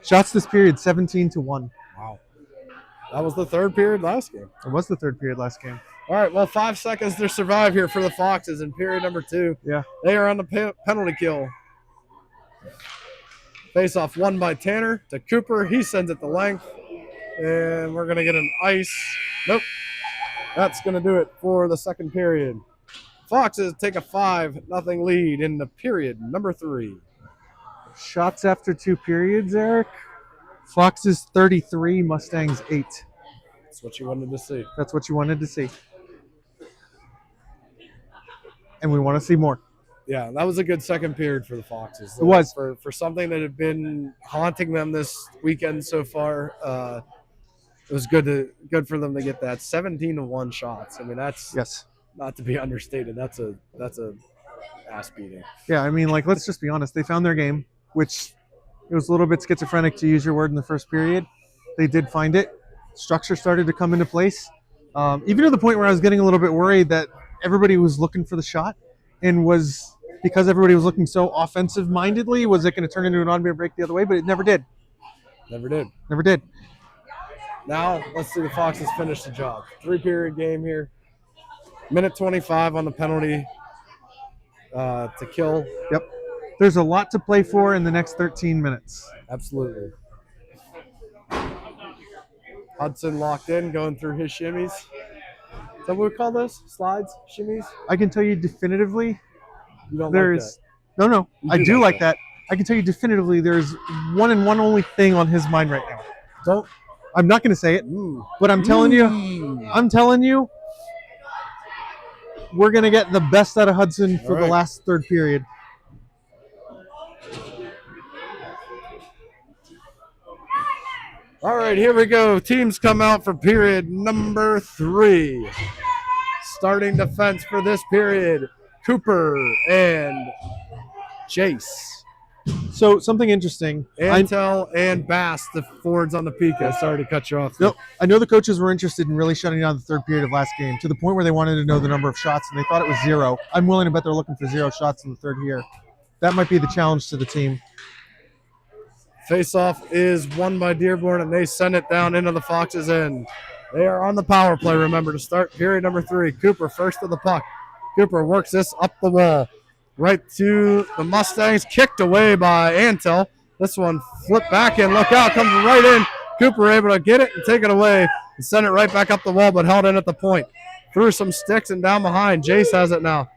Shots this period, 17-1. Wow. That was the third period last game. It was the third period last game. All right, well, 5 seconds to survive here for the Foxes in period number 2. Yeah. They are on the penalty kill. Face-off won by Tanner to Cooper. He sends it the length, and we're going to get an ice. Nope. That's going to do it for the second period. Foxes take a 5-0 lead in the period number 3. Shots after 2 periods, Eric. Foxes 33, Mustangs 8. That's what you wanted to see. That's what you wanted to see. And we want to see more. Yeah, that was a good second period for the Foxes. It was. For something that had been haunting them this weekend so far. It was good for them to get that 17-1 shots. I mean, that's not to be understated. That's a ass beating. Yeah, I mean, like, let's just be honest. They found their game, which it was a little bit schizophrenic to use your word in the first period. They did find it. Structure started to come into place. Even to the point where I was getting a little bit worried that everybody was looking for the shot, and was because everybody was looking so offensive-mindedly, was it going to turn into an on-beer break the other way? But it never did. Never did. Never did. Now, let's see the Foxes finish the job. 3-period game here. Minute 25 on the penalty to kill. Yep. There's a lot to play for in the next 13 minutes. Absolutely. Hudson locked in, going through his shimmies. Is that what we call those? Slides? Shimmies? I can tell you definitively You don't there's like that. No, I do like that. I can tell you definitively there's one and one only thing on his mind right now. I'm not going to say it, but I'm telling you, we're going to get the best out of Hudson for the last third period. All right, here we go. Teams come out for period number 3. Starting defense for this period, Cooper and Chase. So something interesting. Antel and Bass, the forwards on the Pico. Sorry to cut you off. No, I know the coaches were interested in really shutting down the third period of last game to the point where they wanted to know the number of shots, and they thought it was 0. I'm willing to bet they're looking for 0 shots in the third here. That might be the challenge to the team. Face-off is won by Dearborn, and they send it down into the Foxes' end. They are on the power play, remember, to start period number 3. Cooper first to the puck. Cooper works this up the wall. Right to the Mustangs, kicked away by Antel. This one flipped back in. Look out, comes right in. Cooper able to get it and take it away and send it right back up the wall, but held in at the point. Threw some sticks and down behind. Jace has it now.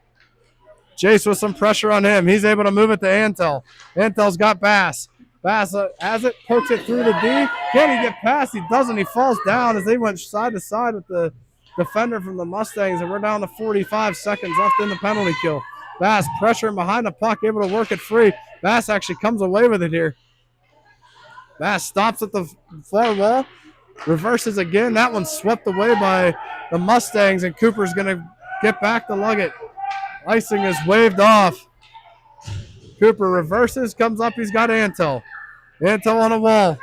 Jace with some pressure on him. He's able to move it to Antel. Antel's got Bass. Bass has it, pokes it through the D. Can he get past? He doesn't. He falls down as they went side to side with the defender from the Mustangs, and we're down to 45 seconds left in the penalty kill. Bass pressuring behind the puck, able to work it free. Bass actually comes away with it here. Bass stops at the far wall, reverses again. That one's swept away by the Mustangs, and Cooper's going to get back to lug it. Icing is waved off. Cooper reverses, comes up. He's got Antel. Antel on the wall.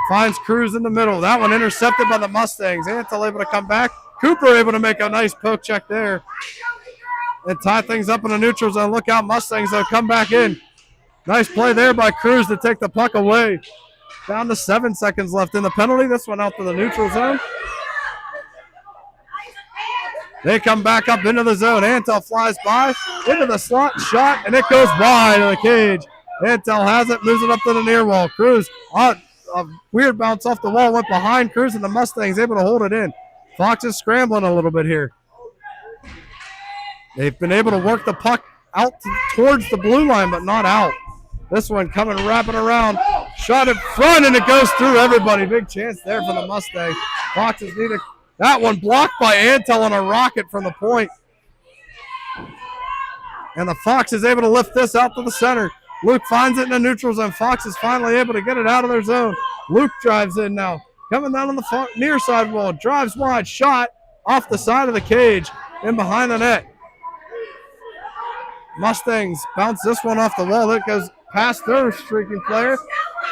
Finds Cruz in the middle. That one intercepted by the Mustangs. Antel able to come back. Cooper able to make a nice poke check there and tie things up in the neutral zone. Look out, Mustangs, they'll come back in. Nice play there by Cruz to take the puck away. Down to 7 seconds left in the penalty. This one out to the neutral zone. They come back up into the zone. Antel flies by into the slot, shot, and it goes wide of the cage. Antel has it, moves it up to the near wall. Cruz, a weird bounce off the wall, went behind Cruz, and the Mustangs able to hold it in. Fox is scrambling a little bit here. They've been able to work the puck out towards the blue line, but not out. This one coming, wrapping around. Shot in front, and it goes through everybody. Big chance there for the Mustangs. Foxes need that one blocked by Antel on a rocket from the point. And the Fox is able to lift this out to the center. Luke finds it in the neutral zone. Fox is finally able to get it out of their zone. Luke drives in now. Coming down on the near side wall. Drives wide. Shot off the side of the cage and behind the net. Mustangs bounce this one off the wall. It goes past their streaking player.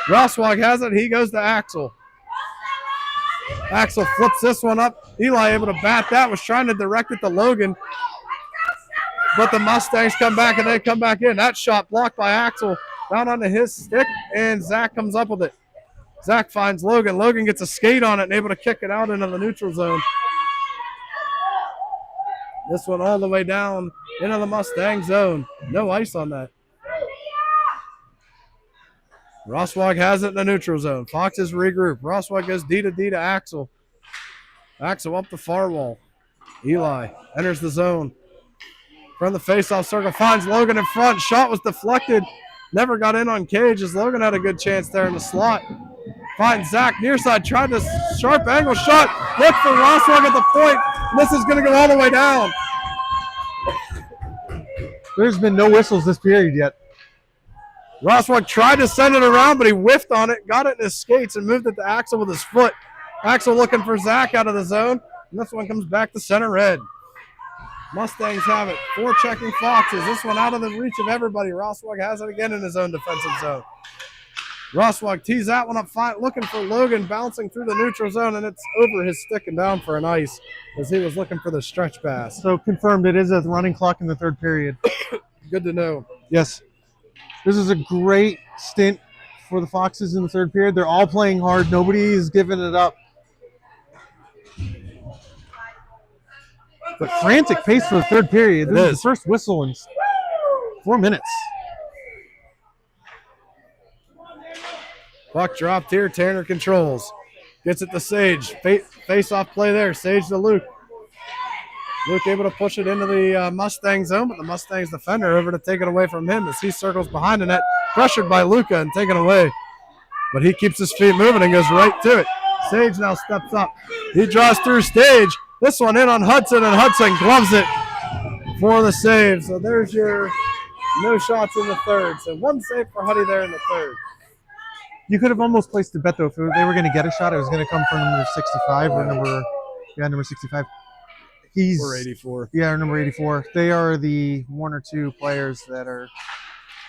Roswag has it. He goes to Axel. Axel flips this one up. Eli able to bat that. Was trying to direct it to Logan. But the Mustangs come back, and they come back in. That shot blocked by Axel down onto his stick, and Zach comes up with it. Zach finds Logan. Logan gets a skate on it and able to kick it out into the neutral zone. This one all the way down into the Mustang zone. No ice on that. Roswag has it in the neutral zone. Foxes regroup. Roswag goes D to Axel. Axel up the far wall. Eli enters the zone. From the faceoff circle, finds Logan in front. Shot was deflected. Never got in on cage as Logan had a good chance there in the slot. Finds Zach near side. Tried this sharp angle shot. Look for Roswag at the point. And this is going to go all the way down. There's been no whistles this period yet. Roswag tried to send it around, but he whiffed on it, got it in his skates, and moved it to Axel with his foot. Axel looking for Zach out of the zone, and this one comes back to center red. Mustangs have it. 4 checking Foxes. This one out of the reach of everybody. Roswag has it again in his own defensive zone. Roswag tees that one up fine, looking for Logan, bouncing through the neutral zone, and it's over his stick and down for an ice as he was looking for the stretch pass. So confirmed it is a running clock in the third period. Good to know. Yes. This is a great stint for the Foxes in the third period. They're all playing hard. Nobody is giving it up. But frantic pace for the third period. This is the first whistle in 4 minutes. Puck dropped here. Tanner controls. Gets it to Sage. Face-off play there. Sage to Luke. Luke able to push it into the Mustang zone, but the Mustangs defender over to take it away from him as he circles behind the net, pressured by Luca and taken away. But he keeps his feet moving and goes right to it. Sage now steps up. He draws through Stage. This one in on Hudson, and Hudson gloves it for the save. So there's your no shots in the third. So 1 save for Huddy there in the third. You could have almost placed a bet, though. If they were going to get a shot, it was going to come from number 65 or number 65. Or 84. Yeah, number 84. They are the 1 or 2 players that are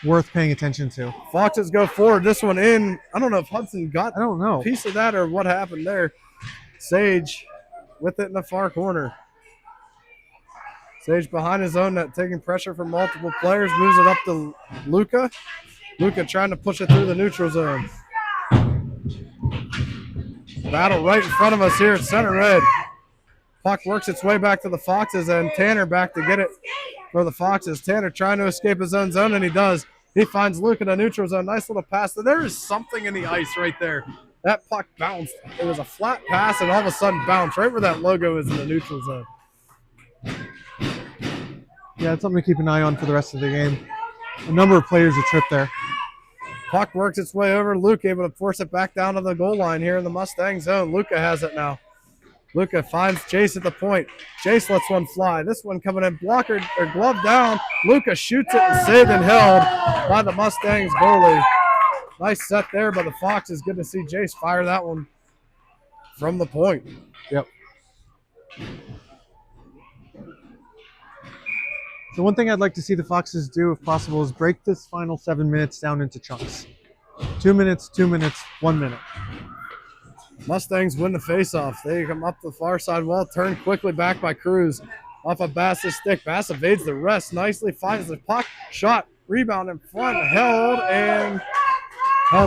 worth paying attention to. Foxes go forward. This one in. I don't know if Hudson got I don't know. a piece of that or what happened there. Sage with it in the far corner. Sage behind his own net, taking pressure from multiple players, moves it up to Luca. Luca trying to push it through the neutral zone. Battle right in front of us here at center red. Puck works its way back to the Foxes, and Tanner back to get it for the Foxes. Tanner trying to escape his own zone, and he does. He finds Luke in the neutral zone. Nice little pass. There is something in the ice right there. That puck bounced. It was a flat pass, and all of a sudden bounced right where that logo is in the neutral zone. Yeah, it's something to keep an eye on for the rest of the game. A number of players are tripped there. Puck works its way over. Luke able to force it back down to the goal line here in the Mustang zone. Luca has it now. Luca finds Chase at the point. Chase lets one fly. This one coming in, blocker or glove down. Luca shoots it and saved and held by the Mustangs goalie. Nice set there by the Foxes. Good to see Chase fire that one from the point. Yep. So one thing I'd like to see the Foxes do, if possible, is break this final 7 minutes down into chunks. 2 minutes, 2 minutes, 1 minute. Mustangs win the faceoff. They come up the far side wall, turn quickly back by Cruz. Off of Bass's stick. Bass evades the rest nicely, finds the puck, shot, rebound in front, held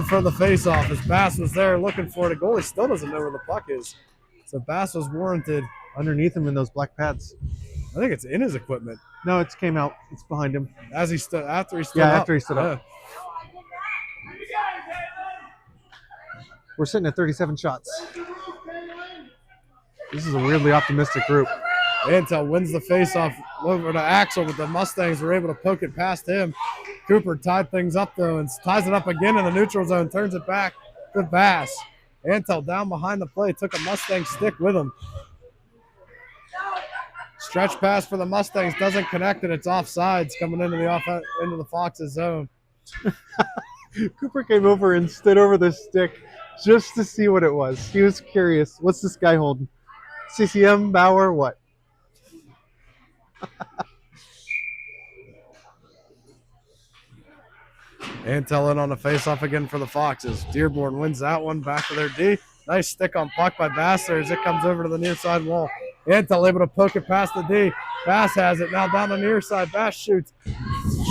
for the faceoff as Bass was there looking for it. The goalie still doesn't know where the puck is. So Bass was warranted. Underneath him in those black pads. I think it's in his equipment. No, it came out. It's behind him. After he stood up. After he stood up. We're sitting at 37 shots. This is a weirdly optimistic group. Antel wins the faceoff over to Axel, but the Mustangs were able to poke it past him. Cooper tied things up, though, and ties it up again in the neutral zone, turns it back to Bass. Antel down behind the play, took a Mustang stick with him. Stretch pass for the Mustangs doesn't connect, and it's offsides coming into the Foxes zone. Cooper came over and stood over the stick just to see what it was. He was curious. What's this guy holding? CCM, Bauer, what? Antel in on the faceoff again for the Foxes. Dearborn wins that one back to their D. Nice stick on puck by Bass there as it comes over to the near side wall. Antel able to poke it past the D. Bass has it now down the near side. Bass shoots.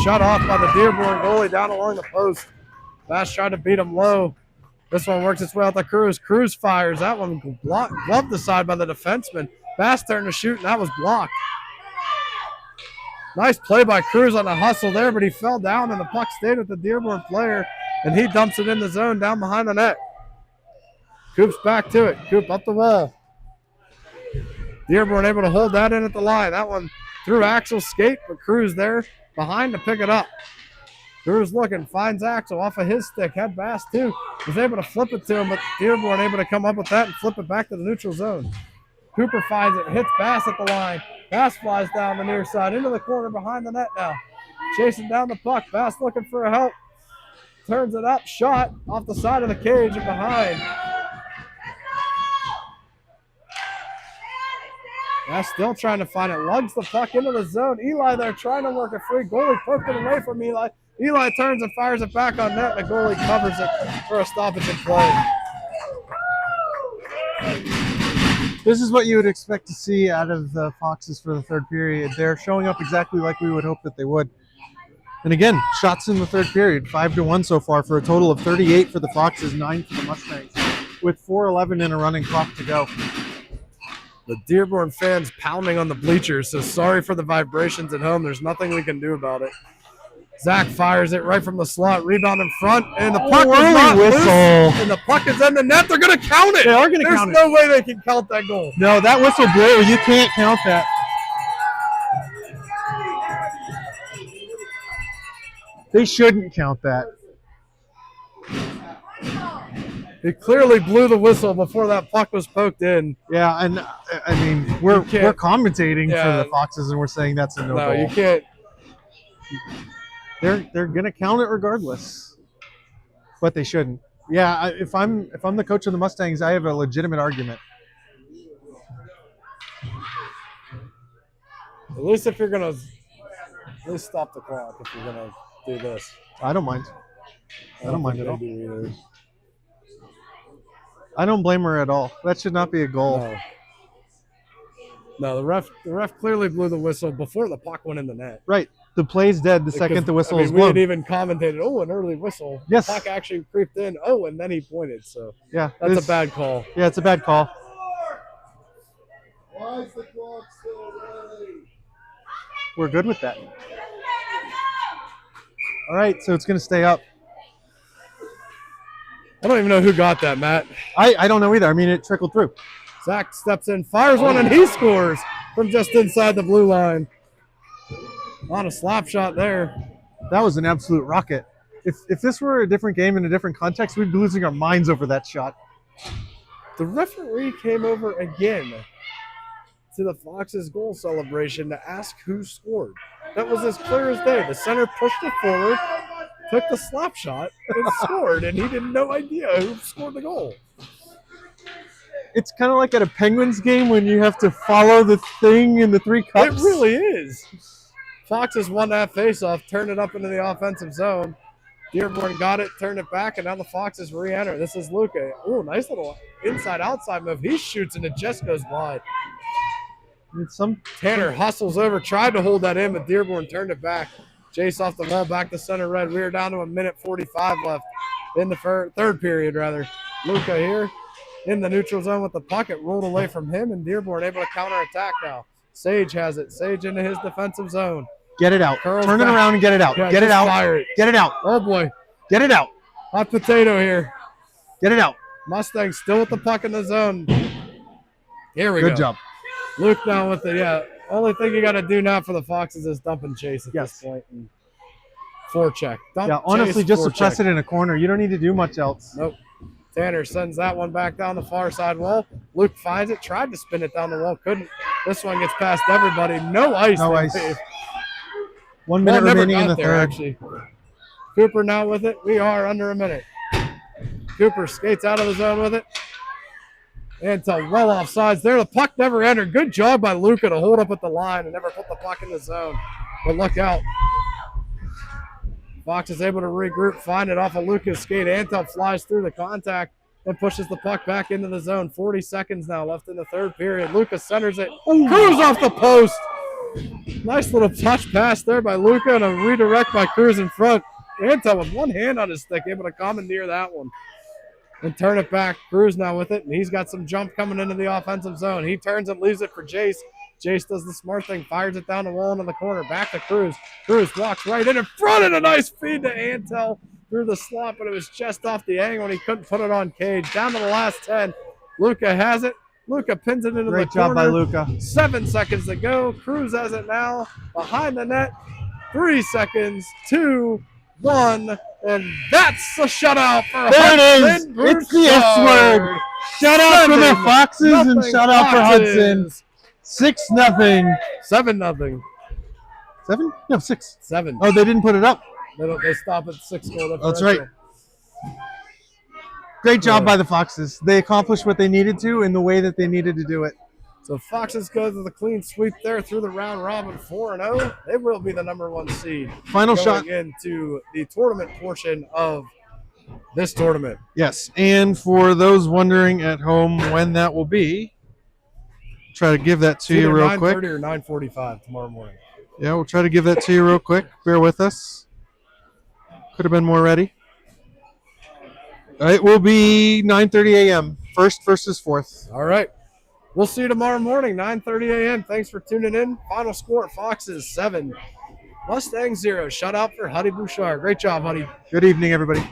Shut off by the Dearborn goalie down along the post. Bass tried to beat him low. This one works its way out to Cruz. Cruz fires. That one gloved the side by the defenseman. Bass turned to shoot, and that was blocked. Nice play by Cruz on the hustle there, but he fell down, and the puck stayed with the Dearborn player, and he dumps it in the zone down behind the net. Coop's back to it. Coop up the wall. Dearborn able to hold that in at the line. That one through Axel's skate, but Cruz there behind to pick it up. Cruz looking, finds Axel off of his stick. Had Bass too. Was able to flip it to him, but Dearborn able to come up with that and flip it back to the neutral zone. Cooper finds it, hits Bass at the line. Bass flies down the near side into the corner behind the net now. Chasing down the puck. Bass looking for help. Turns it up, shot off the side of the cage and behind. Bass still trying to find it. Lugs the puck into the zone. Eli there trying to work a free. Goalie poked it away from Eli. Eli turns and fires it back on net. The goalie covers it for a stoppage in play. This is what you would expect to see out of the Foxes for the third period. They're showing up exactly like we would hope that they would. And again, shots in the third period, 5-1 so far for a total of 38 for the Foxes, 9 for the Mustangs, with 4:11 in a running clock to go. The Dearborn fans pounding on the bleachers, so sorry for the vibrations at home. There's nothing we can do about it. Zach fires it right from the slot, rebound in front, and the puck is not loose, and the puck is in the net. They're going to count it. They are going to count it. There's no way they can count that goal. No, that whistle blew. You can't count that. They shouldn't count that. He clearly blew the whistle before that puck was poked in. Yeah, and I mean, we're commentating for the Foxes, and we're saying that's a no goal. No, you can't. They're gonna count it regardless, but they shouldn't. Yeah, if I'm the coach of the Mustangs, I have a legitimate argument. At least if you're gonna, at least stop the clock if you're gonna do this. I don't mind. I don't mind think at all. they do either. I don't blame her at all. That should not be a goal. No, the ref clearly blew the whistle before the puck went in the net. Right. The play's dead the second the whistle is We blown. had even commentated, an early whistle. Yes. The puck actually creeped in. And then he pointed. So Yeah. that's a bad call. Yeah, it's a bad call. Why is the clock still running? We're good with that. All right, so it's going to stay up. I don't even know who got that, Matt. I don't know either. I mean, it trickled through. Zach steps in, fires one, and he scores from just inside the blue line. On a slap shot there. That was an absolute rocket. If this were a different game in a different context, we'd be losing our minds over that shot. The referee came over again to the Foxes' goal celebration to ask who scored. That was as clear as day. The center pushed it forward, took the slap shot, and scored, and he had no idea who scored the goal. It's kind of like at a Penguins game when you have to follow the thing in the 3 cups. It really is. Foxes won that faceoff, turned it up into the offensive zone. Dearborn got it, turned it back, and now the Foxes re-enter. This is Luca. Ooh, nice little inside-outside move. He shoots, and it just goes wide. Tanner hustles over, tried to hold that in, but Dearborn turned it back. Jace off the wall, back to center red. We are down to a minute 45 left in the third period, rather. Luca here in the neutral zone with the puck. It rolled away from him, and Dearborn able to counterattack now. Sage has it. Sage into his defensive zone. Get it out. Curls Turn it back. around and get it out. Yeah, get it out. Fire it. Get it out. Oh, boy. Get it out. Hot potato here. Get it out. Mustangs still with the puck in the zone. Here we go. Good job. Luke now with the, only thing you got to do now for the Foxes is dump and chase at this point. And forecheck. Dump, honestly, chase, just forecheck. suppress it in a corner. You don't need to do much else. Nope. Tanner sends that one back down the far side wall. Luke finds it, tried to spin it down the wall, couldn't. This one gets past everybody. No ice. No ice. 1 minute never remaining in got the there, third. actually. Cooper now with it. We are under a minute. Cooper skates out of the zone with it. And to well off sides there. The puck never entered. Good job by Luca to hold up at the line and never put the puck in the zone. But look out. Fox is able to regroup, find it off of Luca's skate. Antel flies through the contact and pushes the puck back into the zone. 40 seconds now left in the third period. Luca centers it. Cruz off the post. Nice little touch pass there by Luca and a redirect by Cruz in front. Antel with one hand on his stick, able to commandeer that one and turn it back. Cruz now with it, and he's got some jump coming into the offensive zone. He turns and leaves it for Jace. Jace does the smart thing, fires it down the wall into the corner. Back to Cruz. Cruz walks right in front, and a nice feed to Antel through the slot, but it was just off the angle, and he couldn't put it on cage. Down to the last 10. Luca has it. Luca pins it into the corner. Great job by Luca. 7 seconds to go. Cruz has it now behind the net. 3 seconds. 2, 1, and that's the shutout for There it Hudson is. It's the S word. Shout out for the Foxes and shout out for Hudson. 6-0. 7-0. 7? No, 6. 7. Oh, they didn't put it up. They stop at 6 goal. That's right. Great job by the Foxes. They accomplished what they needed to in the way that they needed to do it. So Foxes go to the clean sweep there through the round robin 4-0. They will be the number 1 seed. Final shot into the tournament portion of this tournament. Yes, and for those wondering at home when that will be, try to give that to you real quick. 9:30 or 9:45 tomorrow morning. Yeah, we'll try to give that to you real quick. Bear with us. Could have been more ready. It will be 9:30 a.m. First versus fourth. All right. We'll see you tomorrow morning, 9:30 a.m. Thanks for tuning in. Final score, Foxes 7, Mustangs 0. Shutout for Huddy Bouchard. Great job, Huddy. Good evening, everybody.